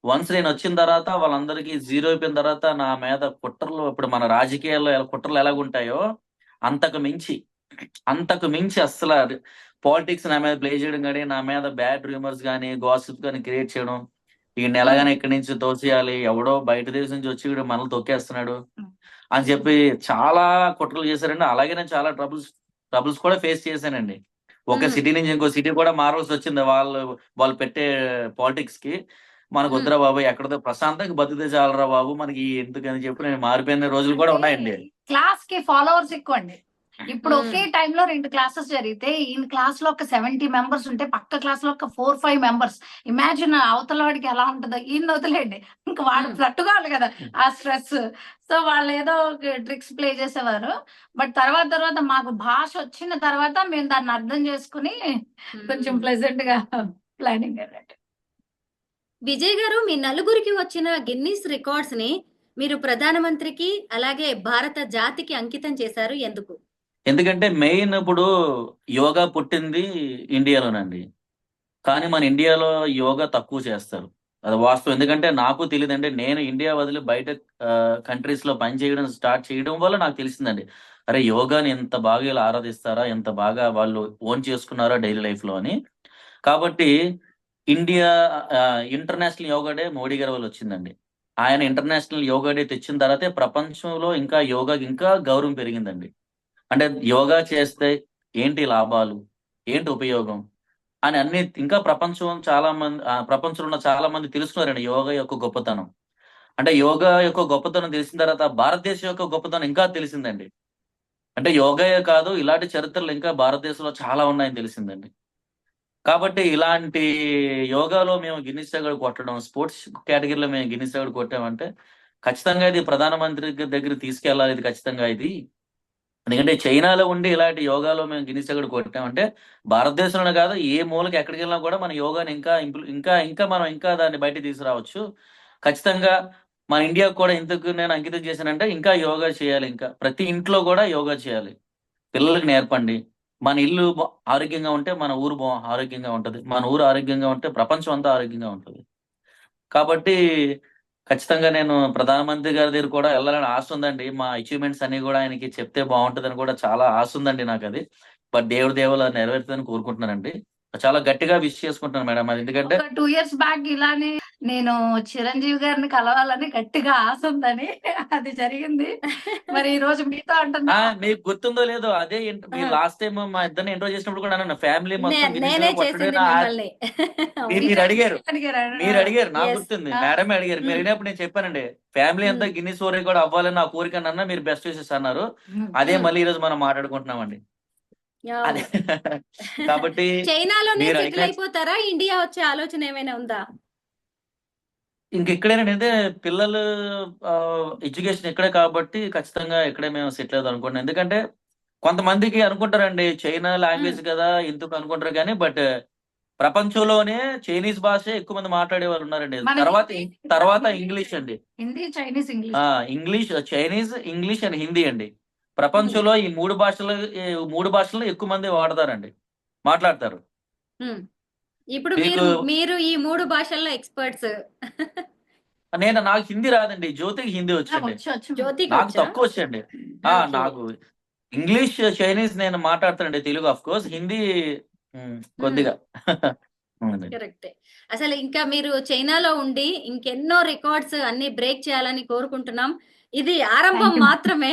వన్స్ నేను వచ్చిన తర్వాత వాళ్ళందరికీ జీరో అయిపోయిన తర్వాత నా మీద కుట్రలు, ఇప్పుడు మన రాజకీయాల్లో కుట్రలు ఎలాగుంటాయో అంతకు మించి అంతకు మించి అస్సలు పాలిటిక్స్ నా మీద ప్లే చేయడం కానీ, నా మీద బ్యాడ్ రూమర్స్ కానీ, గాసిప్ కానీ క్రియేట్ చేయడం, ఈయన ఎలాగైనా ఇక్కడి నుంచి తోసేయాలి, ఎవడో బయట దేశం నుంచి వచ్చి వీడు మనల్ని తొక్కేస్తున్నాడు అని చెప్పి చాలా కుట్రలు చేశారండి. అలాగే నేను చాలా ట్రబుల్స్ కూడా ఫేస్ చేశానండి. ఒక మ్మ్. సిటీ నుంచి ఇంకో సిటీ కూడా మారవలసి వచ్చింది వాళ్ళు పెట్టే పాలిటిక్స్ కి. మనకు మ్మ్. వద్దురా బాబు, ఎక్కడో ప్రశాంతంగా బతికితే చాలరా బాబు మనకి ఎందుకని చెప్పి నేను మారిపోయిన రోజులు కూడా ఉన్నాయండి. క్లాస్ కి ఫాలోవర్స్ ఎక్కువ అండి. ఇప్పుడు మ్మ్. ఒకే టైంలో 2 క్లాసెస్ జరిగితే ఈయన క్లాస్ లో ఒక 70 మెంబర్స్ ఉంటే పక్క క్లాస్ లో ఒక 4-5 మెంబర్స్. ఇమాజిన్ అవతల వాడికి ఎలా ఉంటుందో. ఈయన వదిలేండి, ఇంకా వాడు మ్మ్. తట్టుకోవాలి కదా ఆ స్ట్రెస్. సో వాళ్ళు ఏదో ట్రిక్స్ ప్లే చేసేవారు. బట్ తర్వాత మాకు భాష వచ్చిన తర్వాత మేము దాన్ని అర్థం చేసుకుని కొంచెం మ్మ్. ప్లెజెంట్ గా ప్లానింగ్ అన్నట్టు. విజయ్ గారు, మీ నలుగురికి వచ్చిన గిన్నీస్ రికార్డ్స్ ని మీరు ప్రధానమంత్రికి అలాగే భారత జాతికి అంకితం చేశారు. ఎందుకు? ఎందుకంటే మెయిన్ ఇప్పుడు యోగా పుట్టింది ఇండియాలోనండి. కానీ మన ఇండియాలో యోగా తక్కువ చేస్తారు, అది వాస్తవం. ఎందుకంటే నాకు తెలియదండి, నేను ఇండియా వదిలి బయట కంట్రీస్ లో పని చేయడం స్టార్ట్ చేయడం వల్ల నాకు తెలిసిందండి, అరే యోగాని ఎంత బాగా ఇలా ఆరాధిస్తారా, ఎంత బాగా వాళ్ళు ఓన్ చేసుకున్నారా డైలీ లైఫ్ లో అని. కాబట్టి India international yoga day Modi గారి వల్ల వచ్చిందండి. ఆయన ఇంటర్నేషనల్ యోగా డే తెచ్చిన తర్వాతే ప్రపంచంలో ఇంకా యోగాకి ఇంకా గౌరవం పెరిగిందండి. అంటే యోగా చేస్తే ఏంటి లాభాలు, ఏంటి ఉపయోగం అని అన్ని ఇంకా ప్రపంచంలో ఉన్న చాలా మంది తెలుసుకున్నారండి యోగా యొక్క గొప్పతనం. అంటే యోగా యొక్క గొప్పతనం తెలిసిన తర్వాత భారతదేశం యొక్క గొప్పతనం ఇంకా తెలిసిందండి. అంటే యోగాయే కాదు, ఇలాంటి చరిత్రలు ఇంకా భారతదేశంలో చాలా ఉన్నాయని తెలిసిందండి. కాబట్టి ఇలాంటి యోగాలో మేము గిన్నిస్ రికార్డ్ కొట్టడం, స్పోర్ట్స్ కేటగిరీలో మేము గిన్నిస్ రికార్డ్ కొట్టామంటే ఖచ్చితంగా ఇది ప్రధానమంత్రి దగ్గర తీసుకెళ్లాలి. ఇది ఖచ్చితంగా ఇది, ఎందుకంటే చైనాలో ఉండి ఇలాంటి యోగాలో మేము గిన్నిస్ రికార్డ్ కొట్టామంటే భారతదేశంలో కాదు, ఏ మూలకి ఎక్కడికి వెళ్ళినా కూడా మన యోగాని ఇంకా మనం ఇంకా దాన్ని బయట తీసుకురావచ్చు. ఖచ్చితంగా మన ఇండియాకు కూడా ఇంతకు నేను అంకితం చేశానంటే ఇంకా యోగా చేయాలి, ఇంకా ప్రతి ఇంట్లో కూడా యోగా చేయాలి. పిల్లలకి నేర్పండి. మన ఇల్లు ఆరోగ్యంగా ఉంటే మన ఊరు ఆరోగ్యంగా ఉంటది, మన ఊరు ఆరోగ్యంగా ఉంటే ప్రపంచం అంతా ఆరోగ్యంగా ఉంటది. కాబట్టి ఖచ్చితంగా నేను ప్రధానమంత్రి గారి దగ్గర కూడా వెళ్ళాలని ఆశ ఉందండి. మా అచీవ్మెంట్స్ అన్ని కూడా ఆయనకి చెప్తే బాగుంటుందని కూడా చాలా ఆశ ఉందండి నాకు అది. బట్ దేవుడి దేవుల నెరవేరుతుందని కోరుకుంటున్నానండి. చాలా గట్టిగా విష్ చేసుకుంటున్నాను మేడం అది. ఎందుకంటే ఒక 2 years బ్యాక్ ఇలానే నేను చిరంజీవి గారిని కలవాలని గట్టిగా ఆశ ఉందని అది జరిగింది. మరి ఈ రోజు మీతో అంటున్నా. మీకు గుర్తుందో లేదో, అదే మీరు లాస్ట్ టైం మా ఇద్దరిని ఇంట్రో చేసినప్పుడు కూడా అన్న ఫ్యామిలీ మొత్తం గిన్నిస్ నేనే రికార్డ్ చేసింది కొట్టడమే మిమ్మల్ని. మీరు అడిగారు. అడిగారు. మీరు అడిగారు, నాకు Yes. గుర్తుంది. Ah. మేడమే అడిగారు. మీరు Mm. అడిగినప్పుడు నేను చెప్పానండి, ఫ్యామిలీ అంతా గిన్నిస్ వరకు కూడా అవ్వాలని నా కోరిక అన్న, మీరు బెస్ట్ విషెస్ అన్నారు. అదే Mm. మళ్ళీ ఈ రోజు మనం మాట్లాడుకుంటున్నామండి. అదే అవును. కాబట్టి చైనాలోనే మీరు సెటిల్ అడిగిన అయిపోతారా? ఇండియా వచ్చే ఆలోచన ఏమైనా ఉందా? ఇంక ఇక్కడేనంటే పిల్లలు ఎడ్యుకేషన్ ఇక్కడే కాబట్టి ఖచ్చితంగా ఇక్కడే మేము సెటిల్ అవుదాం అనుకుంటున్నాం. ఎందుకంటే కొంతమందికి అనుకుంటారండి చైనా లాంగ్వేజ్ కదా ఎందుకు అనుకుంటారు కానీ, బట్ ప్రపంచంలోనే చైనీస్ భాష ఎక్కువ మంది మాట్లాడే వాళ్ళు ఉన్నారండి. మన తర్వాత ఇంగ్లీష్ అండి. Hindi, Chinese, English. English, Chinese, English and Hindi అండి. ప్రపంచంలో ఈ మూడు భాషలు ఎక్కువ మంది వాడతారండి, మాట్లాడతారు. Hmm. ఇప్పుడు మీకు మీరు ఈ 3 భాషల్లో ఎక్స్పర్ట్స్. నాకు హిందీ రాదండి, జ్యోతికి హిందీ వచ్చండి. జ్యోతికి నాకు వచ్చా? తక్కువ వచ్చండి. Okay. నాకు ఇంగ్లీష్, చైనీస్ నేను మాట్లాడతానండి. తెలుగు ఆఫ్ కోర్స్, హిందీ కొద్దిగా. కరెక్టే. అసలు ఇంకా మీరు చైనాలో ఉండి ఇంకెన్నో రికార్డ్స్ అన్ని బ్రేక్ చేయాలని కోరుకుంటున్నాం. ఇది ఆరంభం Thank you. మాత్రమే.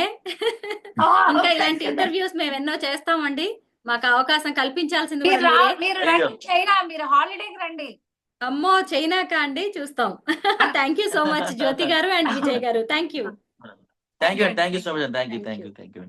ఇంకా thank ఇలాంటి you. ఇంటర్వ్యూస్ మేము ఎన్నో చేస్తామండి. మాకు అవకాశం కల్పించాల్సింది మీరు కూడా మీరే. మీరు రండి చైనా, మీరు హాలిడేకి రండి. అమ్మో, చైనాకా అండి? చూస్తాం. థ్యాంక్ యూ సో మచ్ జ్యోతి గారు అండ్ విజయ్ గారు. Thank you. Thank you so much. Thank you.